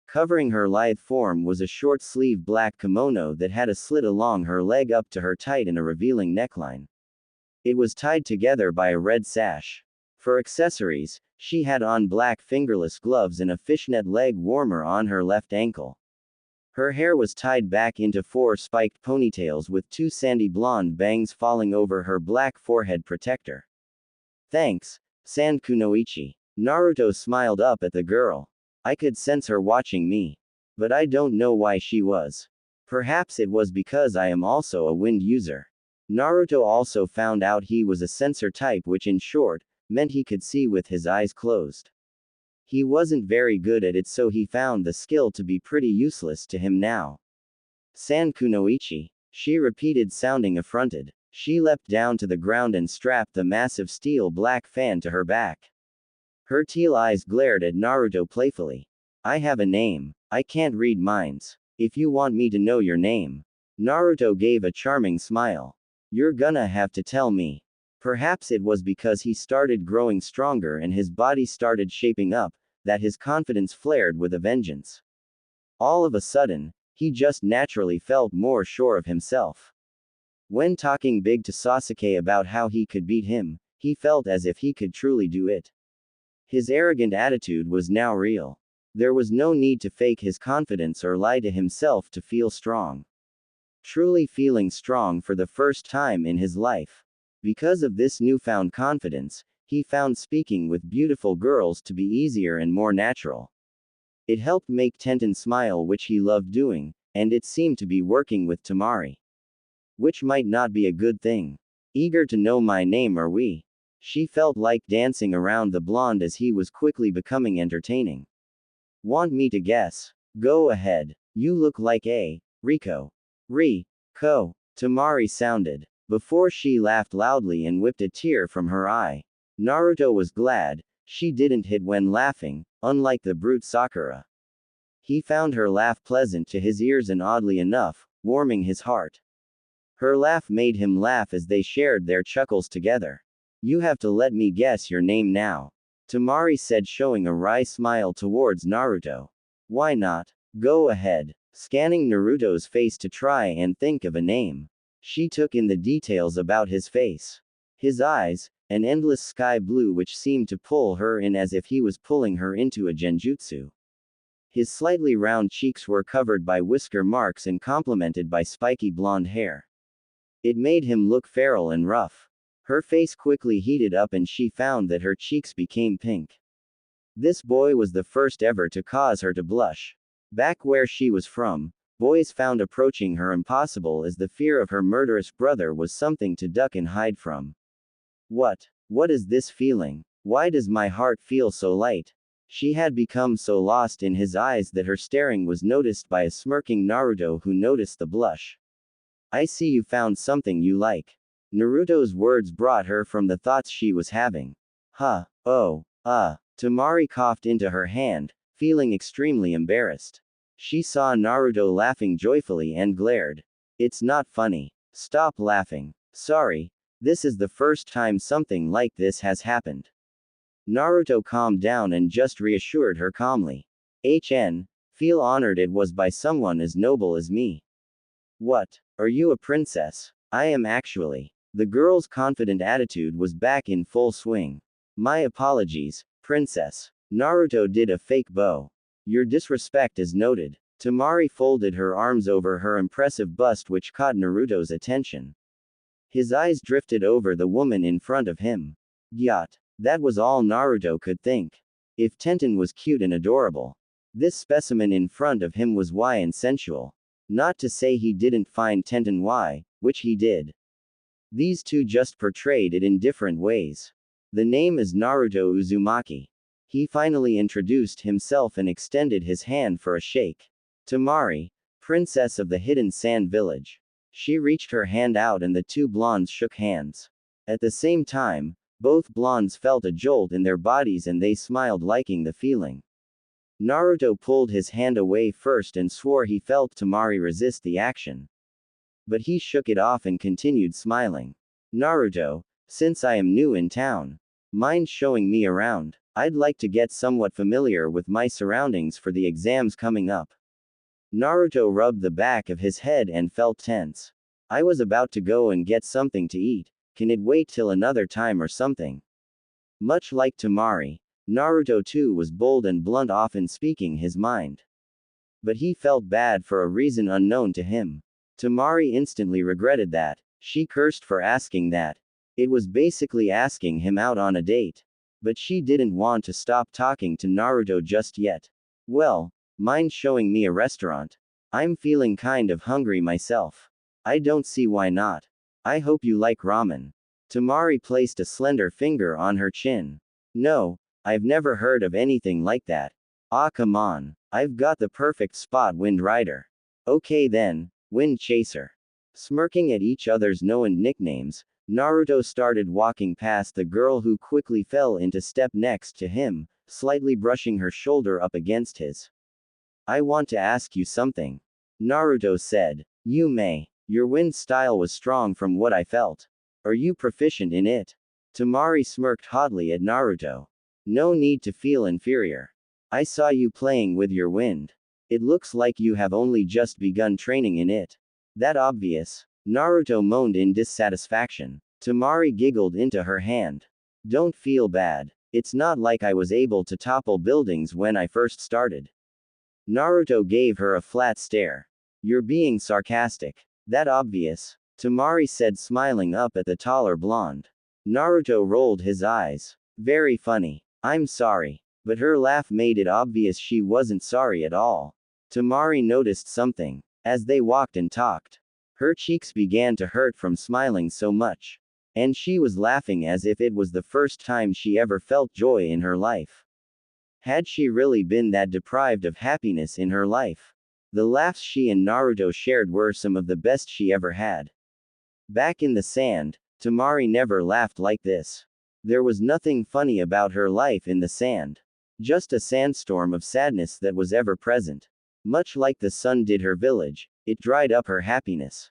Covering her lithe form was a short-sleeved black kimono that had a slit along her leg up to her tight and a revealing neckline. It was tied together by a red sash. For accessories, she had on black fingerless gloves and a fishnet leg warmer on her left ankle. Her hair was tied back into 4 spiked ponytails with 2 sandy blonde bangs falling over her black forehead protector. Thanks, San Kunoichi. Naruto smiled up at the girl. I could sense her watching me. But I don't know why she was. Perhaps it was because I am also a wind user. Naruto also found out he was a sensor type, which in short, meant he could see with his eyes closed. He wasn't very good at it, so he found the skill to be pretty useless to him now. San Kunoichi, she repeated, sounding affronted. She leapt down to the ground and strapped the massive steel black fan to her back. Her teal eyes glared at Naruto playfully. I have a name. I can't read minds. If you want me to know your name. Naruto gave a charming smile. You're gonna have to tell me. Perhaps it was because he started growing stronger and his body started shaping up, that his confidence flared with a vengeance. All of a sudden, he just naturally felt more sure of himself. When talking big to Sasuke about how he could beat him, he felt as if he could truly do it. His arrogant attitude was now real. There was no need to fake his confidence or lie to himself to feel strong. Truly feeling strong for the first time in his life. Because of this newfound confidence, he found speaking with beautiful girls to be easier and more natural. It helped make Tenten smile, which he loved doing, and it seemed to be working with Tamari. Which might not be a good thing. Eager to know my name are we? She felt like dancing around the blonde as he was quickly becoming entertaining. Want me to guess? Go ahead. You look like a Rico. Ko. Tamari sounded. Before she laughed loudly and whipped a tear from her eye. Naruto was glad she didn't hit when laughing, unlike the brute Sakura. He found her laugh pleasant to his ears and oddly enough, warming his heart. Her laugh made him laugh as they shared their chuckles together. You have to let me guess your name now. Tamari said, showing a wry smile towards Naruto. Why not? Go ahead. Scanning Naruto's face to try and think of a name. She took in the details about his face. His eyes, an endless sky blue which seemed to pull her in as if he was pulling her into a genjutsu. His slightly round cheeks were covered by whisker marks and complemented by spiky blonde hair. It made him look feral and rough. Her face quickly heated up and she found that her cheeks became pink. This boy was the first ever to cause her to blush. Back where she was from, boys found approaching her impossible as the fear of her murderous brother was something to duck and hide from. What is this feeling? Why does my heart feel so light? She had become so lost in his eyes that her staring was noticed by a smirking Naruto who noticed the blush. I see you found something you like. Naruto's words brought her from the thoughts she was having. Tamari coughed into her hand, feeling extremely embarrassed. She saw Naruto laughing joyfully and glared. It's not funny. Stop laughing. Sorry. This is the first time something like this has happened. Naruto calmed down and just reassured her calmly. Feel honored it was by someone as noble as me. What? Are you a princess? I am actually. The girl's confident attitude was back in full swing. My apologies, princess. Naruto did a fake bow. Your disrespect is noted. Tamari folded her arms over her impressive bust which caught Naruto's attention. His eyes drifted over the woman in front of him. Gyat. That was all Naruto could think. If Tenten was cute and adorable, this specimen in front of him was why and sensual. Not to say he didn't find Tenten why, which he did. These two just portrayed it in different ways. The name is Naruto Uzumaki. He finally introduced himself and extended his hand for a shake. Tamari, princess of the hidden sand village. She reached her hand out and the two blondes shook hands. At the same time, both blondes felt a jolt in their bodies and they smiled, liking the feeling. Naruto pulled his hand away first and swore he felt Tamari resist the action. But he shook it off and continued smiling. Naruto, since I am new in town, mind showing me around? I'd like to get somewhat familiar with my surroundings for the exams coming up. Naruto rubbed the back of his head and felt tense. I was about to go and get something to eat. Can it wait till another time or something? Much like Tamari, Naruto too was bold and blunt, often speaking his mind. But he felt bad for a reason unknown to him. Tamari instantly regretted that. She cursed for asking that. It was basically asking him out on a date. But she didn't want to stop talking to Naruto just yet. Well, mind showing me a restaurant? I'm feeling kind of hungry myself. I don't see why not. I hope you like ramen. Tamari placed a slender finger on her chin. No, I've never heard of anything like that. Ah, come on. I've got the perfect spot, Wind Rider. Okay then, Wind Chaser. Smirking at each other's known nicknames, Naruto started walking past the girl who quickly fell into step next to him, slightly brushing her shoulder up against his. I want to ask you something. Naruto said. You may. Your wind style was strong from what I felt. Are you proficient in it? Tamari smirked hotly at Naruto. No need to feel inferior. I saw you playing with your wind. It looks like you have only just begun training in it. That obvious? Naruto moaned in dissatisfaction. Tamari giggled into her hand. Don't feel bad. It's not like I was able to topple buildings when I first started. Naruto gave her a flat stare. You're being sarcastic. That obvious? Tamari said, smiling up at the taller blonde. Naruto rolled his eyes. Very funny. I'm sorry. But her laugh made it obvious she wasn't sorry at all. Tamari noticed something. As they walked and talked, her cheeks began to hurt from smiling so much. And she was laughing as if it was the first time she ever felt joy in her life. Had she really been that deprived of happiness in her life? The laughs she and Naruto shared were some of the best she ever had. Back in the sand, Tamari never laughed like this. There was nothing funny about her life in the sand. Just a sandstorm of sadness that was ever present. Much like the sun did her village, it dried up her happiness.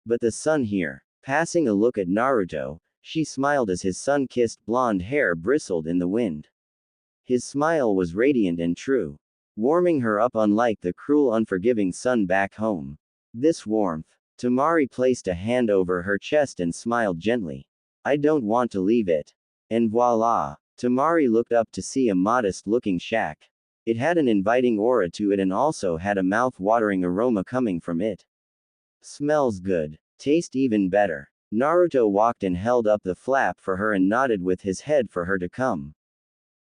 But the sun here, passing a look at Naruto, she smiled as his sun-kissed blonde hair bristled in the wind. His smile was radiant and true, warming her up unlike the cruel unforgiving sun back home. This warmth. Tamari placed a hand over her chest and smiled gently. I don't want to leave it. And voila! Tamari looked up to see a modest-looking shack. It had an inviting aura to it and also had a mouth-watering aroma coming from it. Smells good. Taste even better. Naruto walked and held up the flap for her and nodded with his head for her to come.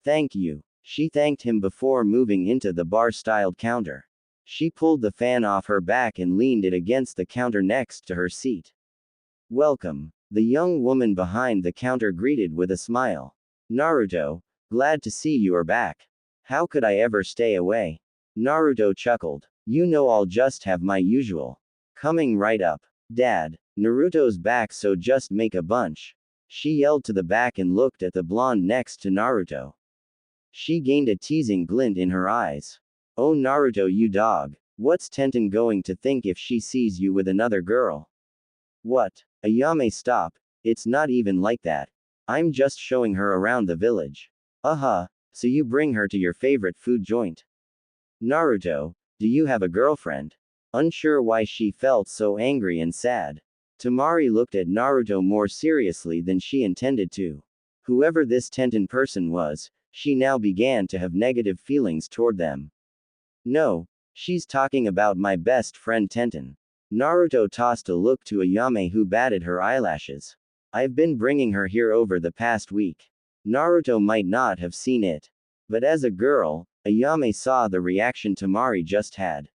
Thank you. She thanked him before moving into the bar-styled counter. She pulled the fan off her back and leaned it against the counter next to her seat. Welcome. The young woman behind the counter greeted with a smile. Naruto, glad to see you are back. How could I ever stay away? Naruto chuckled. You know I'll just have my usual. Coming right up. Dad, Naruto's back so just make a bunch. She yelled to the back and looked at the blonde next to Naruto. She gained a teasing glint in her eyes. Oh Naruto you dog, what's Tenten going to think if she sees you with another girl? What? Ayame stop, it's not even like that. I'm just showing her around the village. So you bring her to your favorite food joint. Naruto, do you have a girlfriend? Unsure why she felt so angry and sad. Tamari looked at Naruto more seriously than she intended to. Whoever this Tenten person was, she now began to have negative feelings toward them. No, she's talking about my best friend Tenten. Naruto tossed a look to Ayame who batted her eyelashes. I've been bringing her here over the past week. Naruto might not have seen it. But as a girl, Ayame saw the reaction Tamari just had.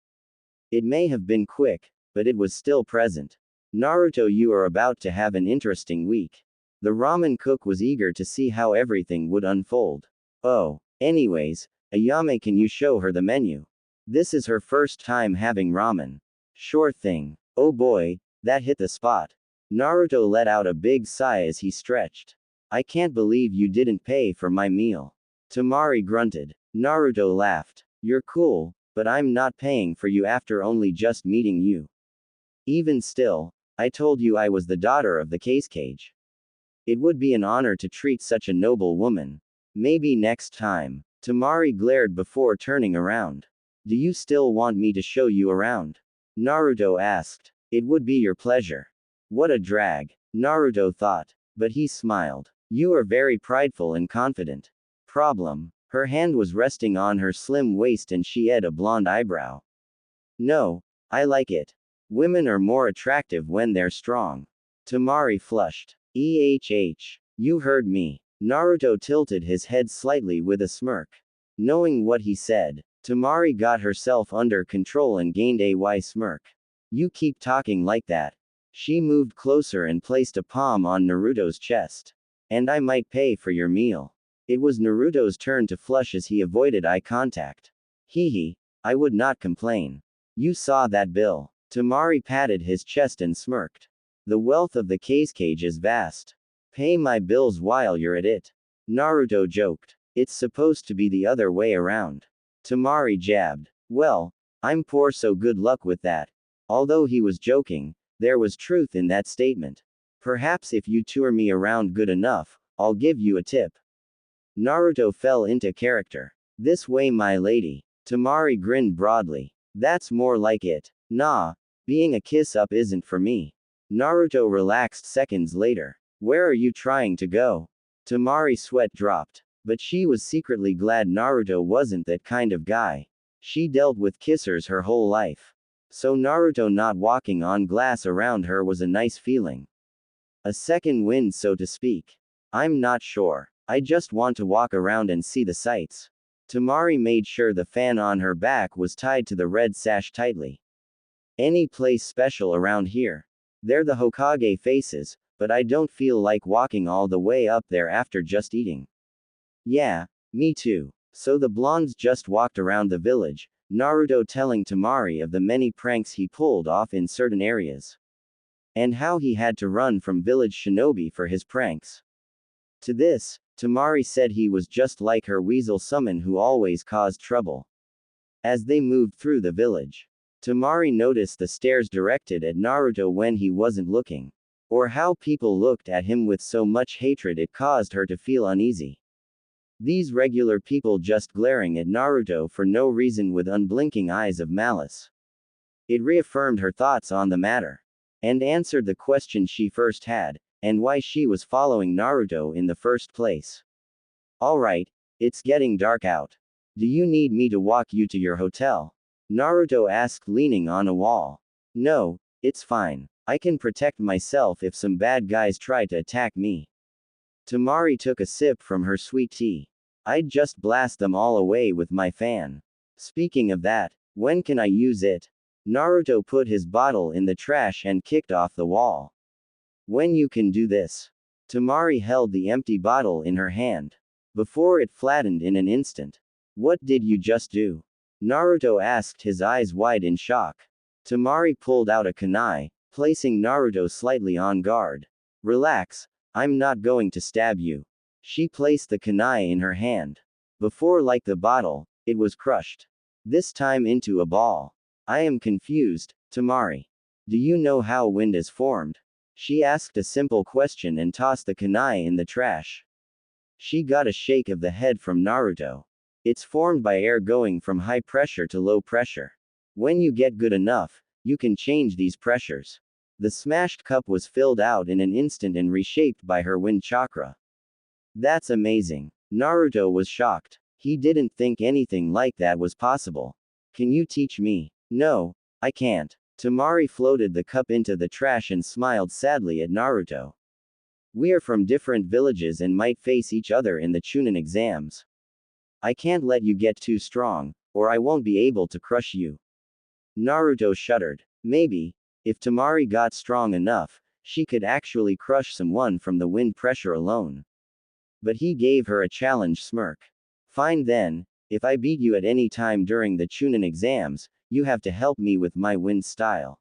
It may have been quick, but it was still present. Naruto, you are about to have an interesting week. The ramen cook was eager to see how everything would unfold. Oh, anyways, Ayame, can you show her the menu? This is her first time having ramen. Sure thing. Oh boy, that hit the spot. Naruto let out a big sigh as he stretched. I can't believe you didn't pay for my meal. Tamari grunted. Naruto laughed. You're cool, but I'm not paying for you after only just meeting you. Even still, I told you I was the daughter of the cage. It would be an honor to treat such a noble woman. Maybe next time. Tamari glared before turning around. Do you still want me to show you around? Naruto asked. It would be your pleasure. What a drag, Naruto thought. But he smiled. You are very prideful and confident. Problem. Her hand was resting on her slim waist and she had a blonde eyebrow. No, I like it. Women are more attractive when they're strong. Tamari flushed. You heard me. Naruto tilted his head slightly with a smirk. Knowing what he said, Tamari got herself under control and gained a smirk. You keep talking like that. She moved closer and placed a palm on Naruto's chest. And I might pay for your meal. It was Naruto's turn to flush as he avoided eye contact. Hee, I would not complain. You saw that bill. Tamari patted his chest and smirked. The wealth of the cage is vast. Pay my bills while you're at it. Naruto joked. It's supposed to be the other way around. Tamari jabbed. Well, I'm poor so good luck with that. Although he was joking, there was truth in that statement. Perhaps if you tour me around good enough, I'll give you a tip. Naruto fell into character. This way my lady. Tamari grinned broadly. That's more like it. Nah, being a kiss-up isn't for me. Naruto relaxed seconds later. Where are you trying to go? Tamari's sweat dropped. But she was secretly glad Naruto wasn't that kind of guy. She dealt with kissers her whole life. So Naruto not walking on glass around her was a nice feeling. A second wind so to speak. I'm not sure. I just want to walk around and see the sights. Tamari made sure the fan on her back was tied to the red sash tightly. Any place special around here? They're the Hokage faces, but I don't feel like walking all the way up there after just eating. Yeah, me too. So the blondes just walked around the village, Naruto telling Temari of the many pranks he pulled off in certain areas. And how he had to run from village shinobi for his pranks. To this, Temari said he was just like her weasel summon who always caused trouble. As they moved through the village, Temari noticed the stares directed at Naruto when he wasn't looking. Or how people looked at him with so much hatred it caused her to feel uneasy. These regular people just glaring at Naruto for no reason with unblinking eyes of malice. It reaffirmed her thoughts on the matter. And answered the question she first had, and why she was following Naruto in the first place. Alright, it's getting dark out. Do you need me to walk you to your hotel? Naruto asked, leaning on a wall. No, it's fine. I can protect myself if some bad guys try to attack me. Temari took a sip from her sweet tea. I'd just blast them all away with my fan. Speaking of that, when can I use it? Naruto put his bottle in the trash and kicked off the wall. When you can do this? Temari held the empty bottle in her hand. Before it flattened in an instant. What did you just do? Naruto asked, his eyes wide in shock. Temari pulled out a kunai, placing Naruto slightly on guard. Relax, I'm not going to stab you. She placed the kunai in her hand. Before, like the bottle, it was crushed. This time into a ball. I am confused, Temari. Do you know how wind is formed? She asked a simple question and tossed the kunai in the trash. She got a shake of the head from Naruto. It's formed by air going from high pressure to low pressure. When you get good enough, you can change these pressures. The smashed cup was filled out in an instant and reshaped by her wind chakra. That's amazing. Naruto was shocked. He didn't think anything like that was possible. Can you teach me? No, I can't. Temari floated the cup into the trash and smiled sadly at Naruto. We are from different villages and might face each other in the Chunin exams. I can't let you get too strong, or I won't be able to crush you. Naruto shuddered. Maybe, if Temari got strong enough, she could actually crush someone from the wind pressure alone. But he gave her a challenge smirk. Fine then, if I beat you at any time during the Chunin exams, you have to help me with my wind style.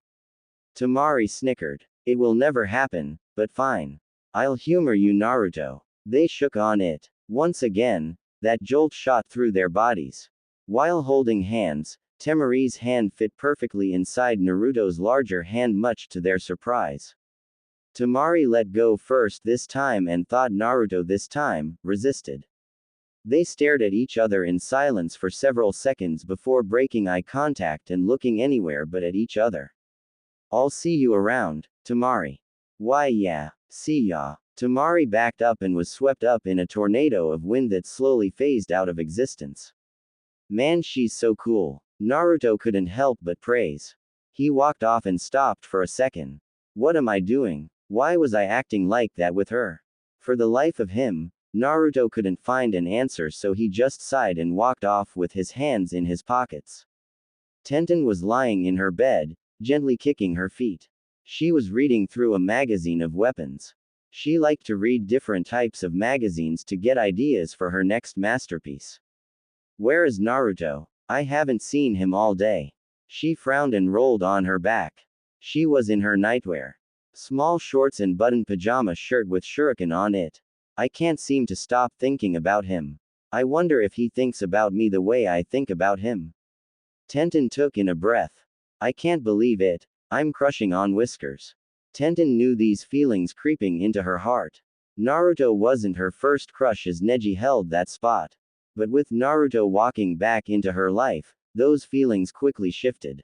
Temari snickered. It will never happen, but fine. I'll humor you, Naruto. They shook on it. Once again, that jolt shot through their bodies. While holding hands, Temari's hand fit perfectly inside Naruto's larger hand, much to their surprise. Temari let go first this time and thought Naruto this time resisted. They stared at each other in silence for several seconds before breaking eye contact and looking anywhere but at each other. I'll see you around, Temari. Why yeah, see ya. Temari backed up and was swept up in a tornado of wind that slowly phased out of existence. Man, she's so cool. Naruto couldn't help but praise. He walked off and stopped for a second. What am I doing? Why was I acting like that with her? For the life of him, Naruto couldn't find an answer, so he just sighed and walked off with his hands in his pockets. Tenten was lying in her bed, gently kicking her feet. She was reading through a magazine of weapons. She liked to read different types of magazines to get ideas for her next masterpiece. Where is Naruto? I haven't seen him all day. She frowned and rolled on her back. She was in her nightwear. Small shorts and button pajama shirt with shuriken on it. I can't seem to stop thinking about him. I wonder if he thinks about me the way I think about him. Tenten took in a breath. I can't believe it. I'm crushing on Whiskers. Tenten knew these feelings creeping into her heart. Naruto wasn't her first crush, as Neji held that spot. But with Naruto walking back into her life, those feelings quickly shifted.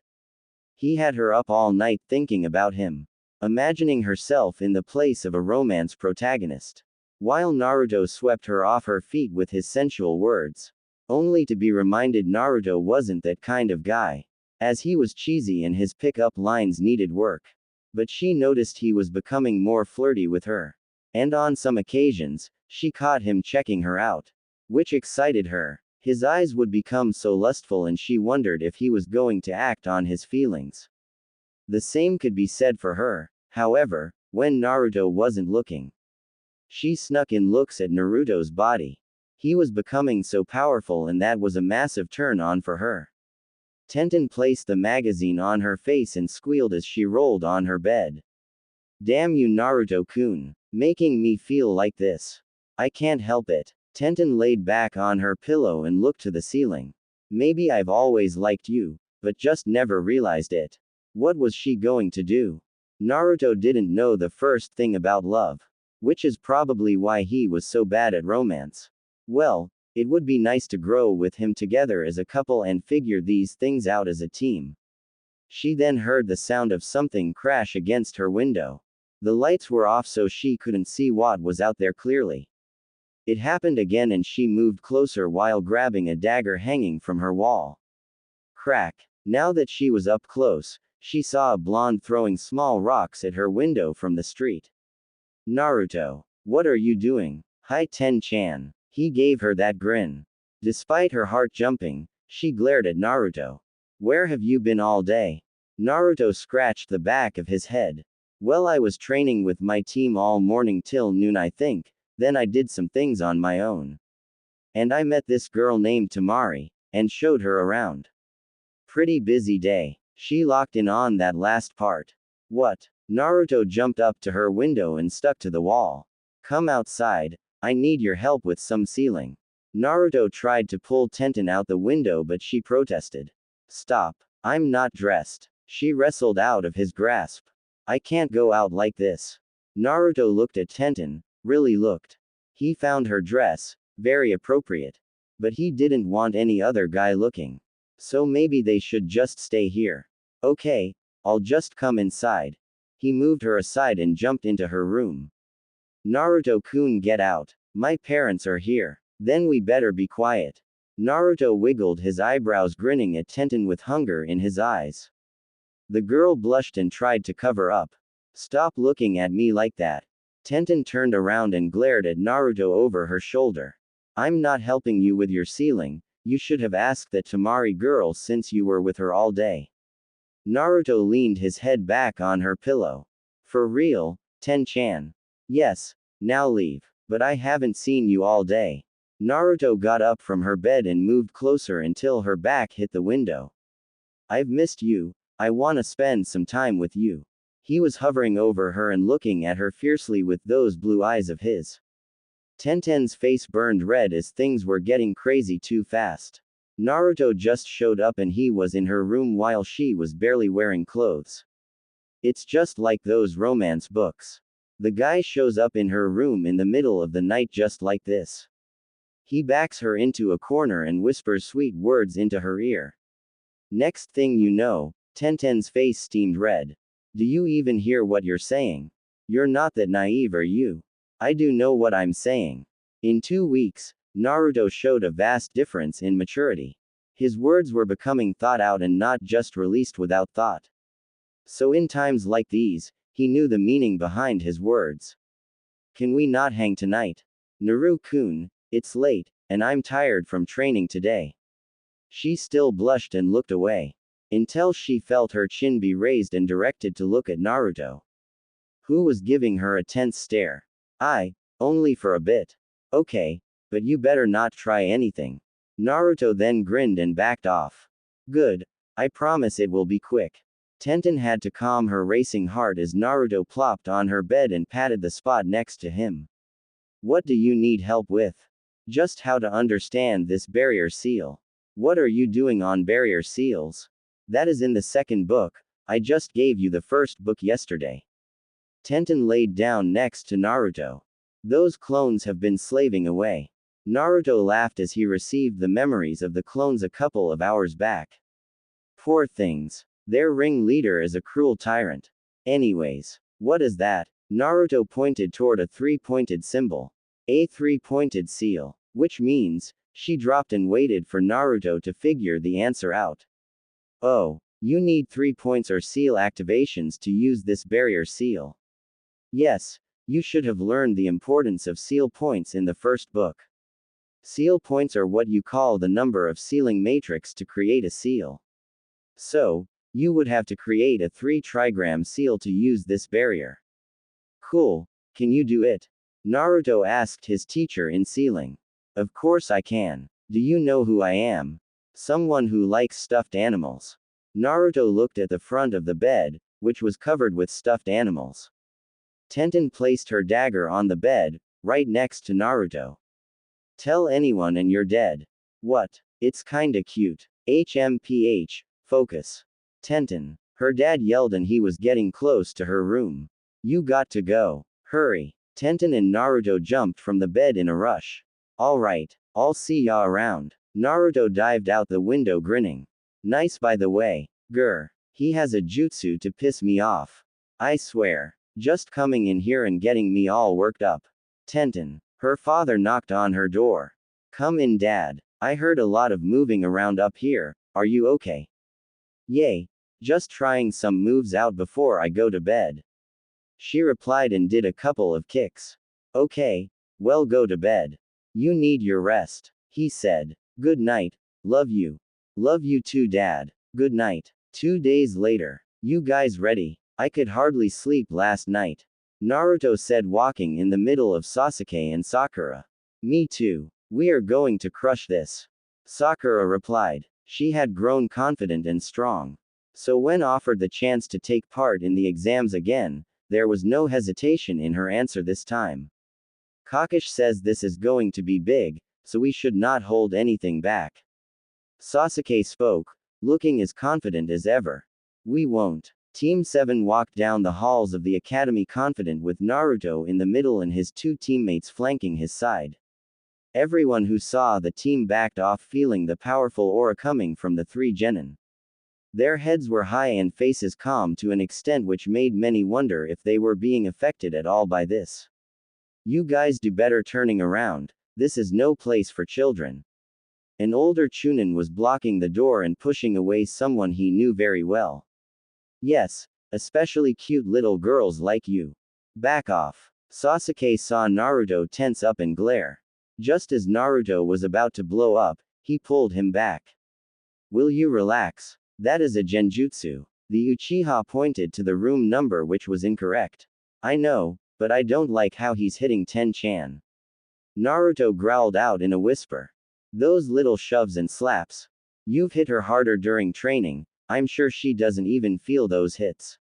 He had her up all night thinking about him. Imagining herself in the place of a romance protagonist. While Naruto swept her off her feet with his sensual words. Only to be reminded Naruto wasn't that kind of guy. As he was cheesy and his pick-up lines needed work. But she noticed he was becoming more flirty with her. And on some occasions, she caught him checking her out. Which excited her. His eyes would become so lustful and she wondered if he was going to act on his feelings. The same could be said for her, however, when Naruto wasn't looking. She snuck in looks at Naruto's body. He was becoming so powerful, and that was a massive turn on for her. Tenten placed the magazine on her face and squealed as she rolled on her bed. Damn you, Naruto-kun. Making me feel like this. I can't help it. Tenten laid back on her pillow and looked to the ceiling. Maybe I've always liked you, but just never realized it. What was she going to do? Naruto didn't know the first thing about love. Which is probably why he was so bad at romance. Well, it would be nice to grow with him together as a couple and figure these things out as a team. She then heard the sound of something crash against her window. The lights were off so she couldn't see what was out there clearly. It happened again and she moved closer while grabbing a dagger hanging from her wall. Crack. Now that she was up close, she saw a blonde throwing small rocks at her window from the street. Naruto. What are you doing? Hi Ten-chan. He gave her that grin. Despite her heart jumping, she glared at Naruto. Where have you been all day? Naruto scratched the back of his head. Well, I was training with my team all morning till noon, I think, then I did some things on my own. And I met this girl named Tamari, and showed her around. Pretty busy day. She locked in on that last part. What? Naruto jumped up to her window and stuck to the wall. Come outside, I need your help with some sealing. Naruto tried to pull Tenten out the window, but she protested. Stop. I'm not dressed. She wrestled out of his grasp. I can't go out like this. Naruto looked at Tenten, really looked. He found her dress very appropriate. But he didn't want any other guy looking. So maybe they should just stay here. Okay, I'll just come inside. He moved her aside and jumped into her room. Naruto-kun, get out. My parents are here. Then we better be quiet. Naruto wiggled his eyebrows, grinning at Tenten with hunger in his eyes. The girl blushed and tried to cover up. Stop looking at me like that. Tenten turned around and glared at Naruto over her shoulder. I'm not helping you with your sealing. You should have asked that Tamari girl since you were with her all day. Naruto leaned his head back on her pillow. For real, Ten-chan? Yes, now leave. But I haven't seen you all day. Naruto got up from her bed and moved closer until her back hit the window. I've missed you. I wanna spend some time with you. He was hovering over her and looking at her fiercely with those blue eyes of his. Tenten's face burned red as things were getting crazy too fast. Naruto just showed up and he was in her room while she was barely wearing clothes. It's just like those romance books. The guy shows up in her room in the middle of the night just like this. He backs her into a corner and whispers sweet words into her ear. Next thing you know, Tenten's face steamed red. Do you even hear what you're saying? You're not that naive, are you? I do know what I'm saying. In 2 weeks, Naruto showed a vast difference in maturity. His words were becoming thought out and not just released without thought. So in times like these, he knew the meaning behind his words. Can we not hang tonight? Naru-kun, it's late, and I'm tired from training today. She still blushed and looked away. Until she felt her chin be raised and directed to look at Naruto, who was giving her a tense stare. Only for a bit. Okay, but you better not try anything. Naruto then grinned and backed off. Good. I promise it will be quick. Tenten had to calm her racing heart as Naruto plopped on her bed and patted the spot next to him. What do you need help with? Just how to understand this barrier seal. What are you doing on barrier seals? That is in the second book. I just gave you the first book yesterday. Tenten laid down next to Naruto. Those clones have been slaving away. Naruto laughed as he received the memories of the clones a couple of hours back. Poor things. Their ringleader is a cruel tyrant. Anyways, what is that? Naruto pointed toward a 3-pointed symbol. A 3-pointed seal. Which means, she dropped and waited for Naruto to figure the answer out. Oh, you need 3 points or seal activations to use this barrier seal. Yes, you should have learned the importance of seal points in the first book. Seal points are what you call the number of sealing matrix to create a seal. So, you would have to create a 3-trigram seal to use this barrier. Cool, can you do it? Naruto asked his teacher in sealing. Of course I can. Do you know who I am? Someone who likes stuffed animals. Naruto looked at the front of the bed, which was covered with stuffed animals. Tenten placed her dagger on the bed, right next to Naruto. Tell anyone and you're dead. What? It's kinda cute. HMPH. Focus. Tenten. Her dad yelled and he was getting close to her room. You got to go. Hurry. Tenten and Naruto jumped from the bed in a rush. Alright, I'll see ya around. Naruto dived out the window grinning. Nice by the way. Grr. He has a jutsu to piss me off. I swear. Just coming in here and getting me all worked up. Tenten. Her father knocked on her door. Come in, Dad. I heard a lot of moving around up here. Are you okay? Yay. Just trying some moves out before I go to bed. She replied and did a couple of kicks. Okay. Well, go to bed. You need your rest. He said. Good night. Love you. Love you too, Dad. Good night. 2 days later. You guys ready? I could hardly sleep last night. Naruto said, walking in the middle of Sasuke and Sakura. Me too. We are going to crush this. Sakura replied. She had grown confident and strong. So when offered the chance to take part in the exams again, there was no hesitation in her answer this time. Kakashi says this is going to be big, so we should not hold anything back. Sasuke spoke, looking as confident as ever. We won't. Team 7 walked down the halls of the academy confident with Naruto in the middle and his 2 teammates flanking his side. Everyone who saw the team backed off, feeling the powerful aura coming from the 3 genin. Their heads were high and faces calm to an extent which made many wonder if they were being affected at all by this. You guys do better turning around, this is no place for children. An older Chunin was blocking the door and pushing away someone he knew very well. Yes, especially cute little girls like you. Back off. Sasuke saw Naruto tense up and glare. Just as Naruto was about to blow up, he pulled him back. Will you relax? That is a genjutsu. The Uchiha pointed to the room number, which was incorrect. I know, but I don't like how he's hitting Ten-chan. Naruto growled out in a whisper. Those little shoves and slaps. You've hit her harder during training, I'm sure she doesn't even feel those hits.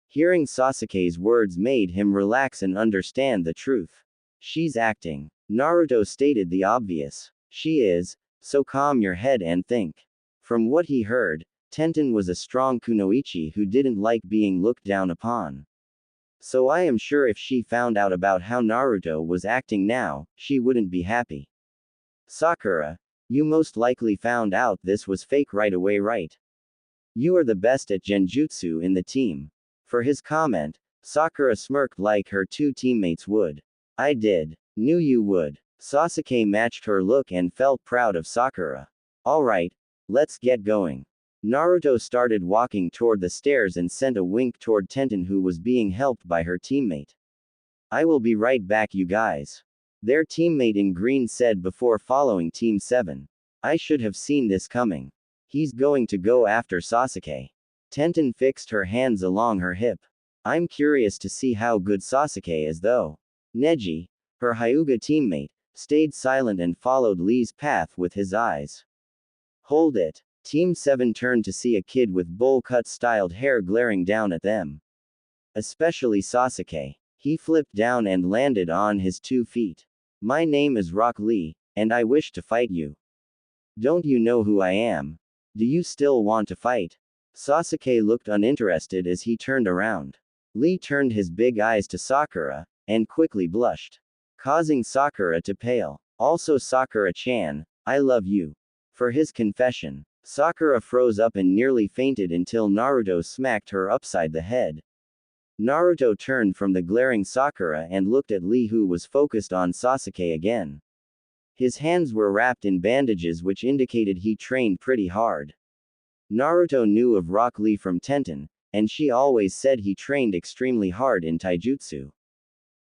Hearing Sasuke's words made him relax and understand the truth. She's acting. Naruto stated the obvious. She is, so calm your head and think. From what he heard, Tenten was a strong kunoichi who didn't like being looked down upon. So I am sure if she found out about how Naruto was acting now, she wouldn't be happy. Sakura, you most likely found out this was fake right away, right? You are the best at genjutsu in the team. For his comment, Sakura smirked like her 2 teammates would. I did. Knew you would. Sasuke matched her look and felt proud of Sakura. Alright, let's get going. Naruto started walking toward the stairs and sent a wink toward Tenten, who was being helped by her teammate. I will be right back, you guys. Their teammate in green said before following Team 7. I should have seen this coming. He's going to go after Sasuke. Tenten fixed her hands along her hip. I'm curious to see how good Sasuke is though. Neji, her Hyuga teammate, stayed silent and followed Lee's path with his eyes. Hold it. Team 7 turned to see a kid with bowl-cut styled hair glaring down at them. Especially Sasuke. He flipped down and landed on his 2 feet. My name is Rock Lee, and I wish to fight you. Don't you know who I am? Do you still want to fight? Sasuke looked uninterested as he turned around. Lee turned his big eyes to Sakura, and quickly blushed, causing Sakura to pale. Also, Sakura-chan, I love you. For his confession, Sakura froze up and nearly fainted until Naruto smacked her upside the head. Naruto turned from the glaring Sakura and looked at Lee, who was focused on Sasuke again. His hands were wrapped in bandages, which indicated he trained pretty hard. Naruto knew of Rock Lee from Tenten, and she always said he trained extremely hard in taijutsu.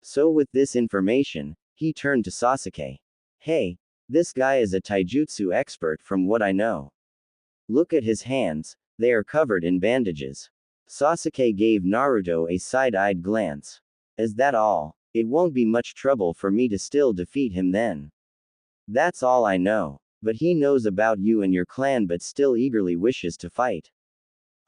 So with this information, he turned to Sasuke. Hey, this guy is a taijutsu expert from what I know. Look at his hands, they are covered in bandages. Sasuke gave Naruto a side-eyed glance. Is that all? It won't be much trouble for me to still defeat him then. That's all I know. But he knows about you and your clan but still eagerly wishes to fight.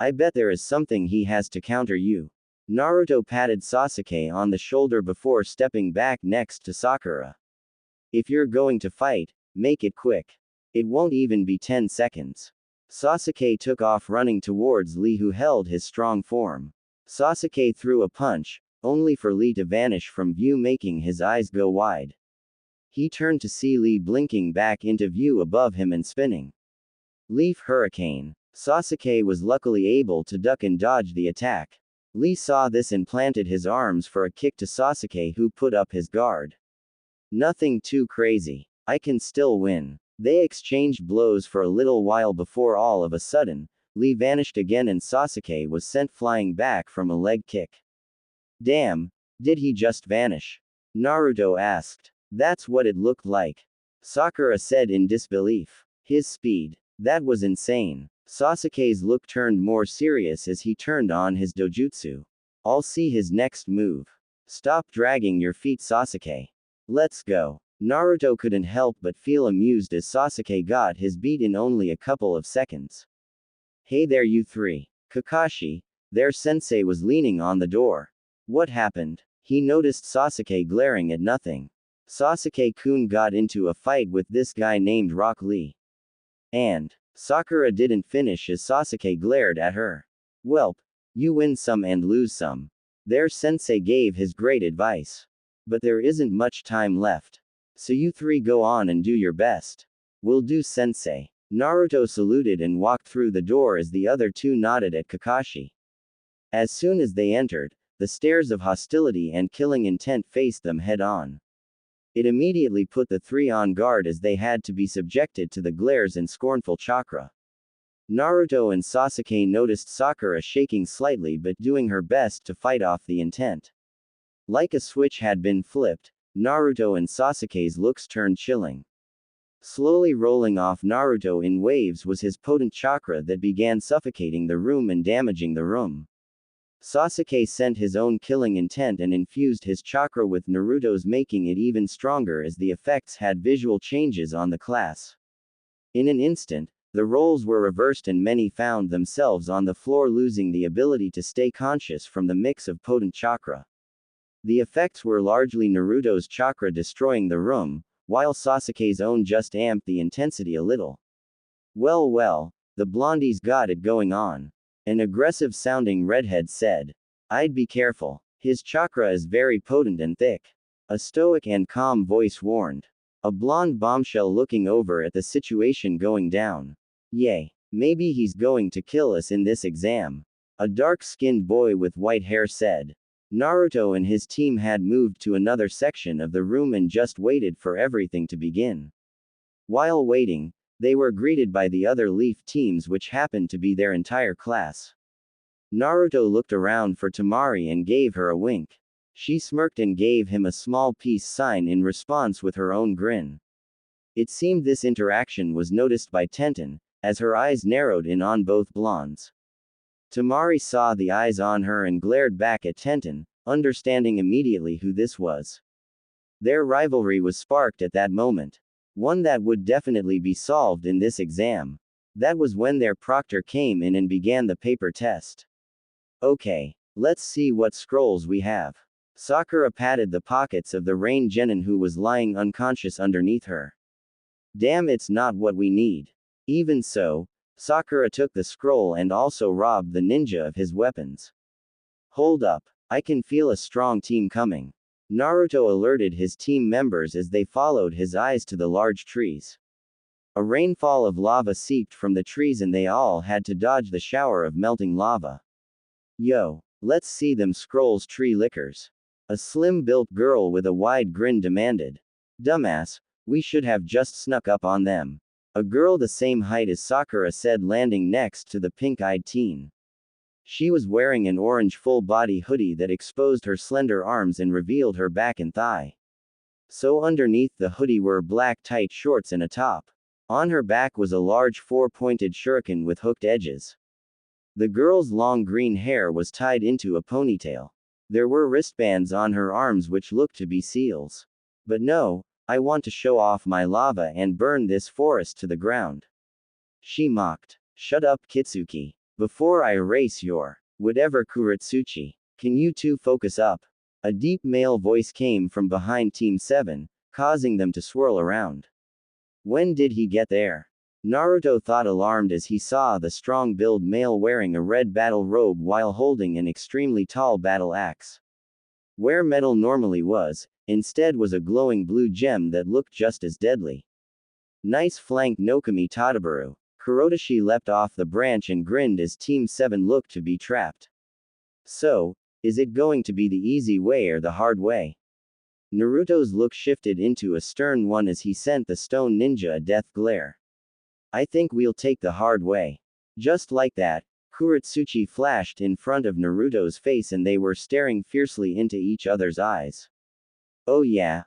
I bet there is something he has to counter you. Naruto patted Sasuke on the shoulder before stepping back next to Sakura. If you're going to fight, make it quick. It won't even be 10 seconds. Sasuke took off running towards Lee, who held his strong form. Sasuke threw a punch, only for Lee to vanish from view, making his eyes go wide. He turned to see Lee blinking back into view above him and spinning. Leaf Hurricane. Sasuke was luckily able to duck and dodge the attack. Lee saw this and planted his arms for a kick to Sasuke, who put up his guard. Nothing too crazy. I can still win. They exchanged blows for a little while before all of a sudden, Lee vanished again and Sasuke was sent flying back from a leg kick. Damn, did he just vanish? Naruto asked. That's what it looked like. Sakura said in disbelief. His speed. That was insane. Sasuke's look turned more serious as he turned on his dojutsu. I'll see his next move. Stop dragging your feet, Sasuke. Let's go. Naruto couldn't help but feel amused as Sasuke got his beat in only a couple of seconds. Hey there, you three. Kakashi, their sensei, was leaning on the door. What happened? He noticed Sasuke glaring at nothing. Sasuke-kun got into a fight with this guy named Rock Lee. And Sakura didn't finish as Sasuke glared at her. Welp, you win some and lose some. Their sensei gave his great advice. But there isn't much time left. So you three go on and do your best. Will do, sensei. Naruto saluted and walked through the door as the other two nodded at Kakashi. As soon as they entered, the stares of hostility and killing intent faced them head on. It immediately put the three on guard as they had to be subjected to the glares and scornful chakra. Naruto and Sasuke noticed Sakura shaking slightly but doing her best to fight off the intent. Like a switch had been flipped, Naruto and Sasuke's looks turned chilling. Slowly rolling off Naruto in waves was his potent chakra that began suffocating the room and damaging the room. Sasuke sent his own killing intent and infused his chakra with Naruto's, making it even stronger as the effects had visual changes on the class. In an instant, the roles were reversed and many found themselves on the floor, losing the ability to stay conscious from the mix of potent chakra. The effects were largely Naruto's chakra destroying the room, while Sasuke's own just amped the intensity a little. Well, the blondies got it going on. An aggressive-sounding redhead said. I'd be careful. His chakra is very potent and thick. A stoic and calm voice warned. A blonde bombshell looking over at the situation going down. Yay. Maybe he's going to kill us in this exam. A dark-skinned boy with white hair said. Naruto and his team had moved to another section of the room and just waited for everything to begin. While waiting, they were greeted by the other Leaf teams, which happened to be their entire class. Naruto looked around for Temari and gave her a wink. She smirked and gave him a small peace sign in response with her own grin. It seemed this interaction was noticed by Tenten, as her eyes narrowed in on both blondes. Temari saw the eyes on her and glared back at Tenten, understanding immediately who this was. Their rivalry was sparked at that moment. One that would definitely be solved in this exam. That was when their proctor came in and began the paper test. Okay, let's see what scrolls we have. Sakura patted the pockets of the Rain Genin, who was lying unconscious underneath her. Damn, it's not what we need. Even so, Sakura took the scroll and also robbed the ninja of his weapons. Hold up, I can feel a strong team coming. Naruto alerted his team members as they followed his eyes to the large trees. A rainfall of lava seeped from the trees and they all had to dodge the shower of melting lava. Yo, let's see them scrolls, tree lickers. A slim-built girl with a wide grin demanded. Dumbass, we should have just snuck up on them. A girl the same height as Sakura said, landing next to the pink-eyed teen. She was wearing an orange full-body hoodie that exposed her slender arms and revealed her back and thigh. So underneath the hoodie were black tight shorts and a top. On her back was a large four-pointed shuriken with hooked edges. The girl's long green hair was tied into a ponytail. There were wristbands on her arms which looked to be seals. But no, I want to show off my lava and burn this forest to the ground. She mocked. Shut up, Kitsuki. Before I erase your whatever, Kuretsuchi. Can you two focus up? A deep male voice came from behind Team 7, causing them to swirl around. When did he get there? Naruto thought, alarmed as he saw the strong-built male wearing a red battle robe while holding an extremely tall battle axe. Where metal normally was, instead was a glowing blue gem that looked just as deadly. Nice flank, Nokami Tadabaru. Kurodashi leapt off the branch and grinned as Team 7 looked to be trapped. So, is it going to be the easy way or the hard way? Naruto's look shifted into a stern one as he sent the stone ninja a death glare. I think we'll take the hard way. Just like that, Kuretsuchi flashed in front of Naruto's face and they were staring fiercely into each other's eyes. Oh yeah,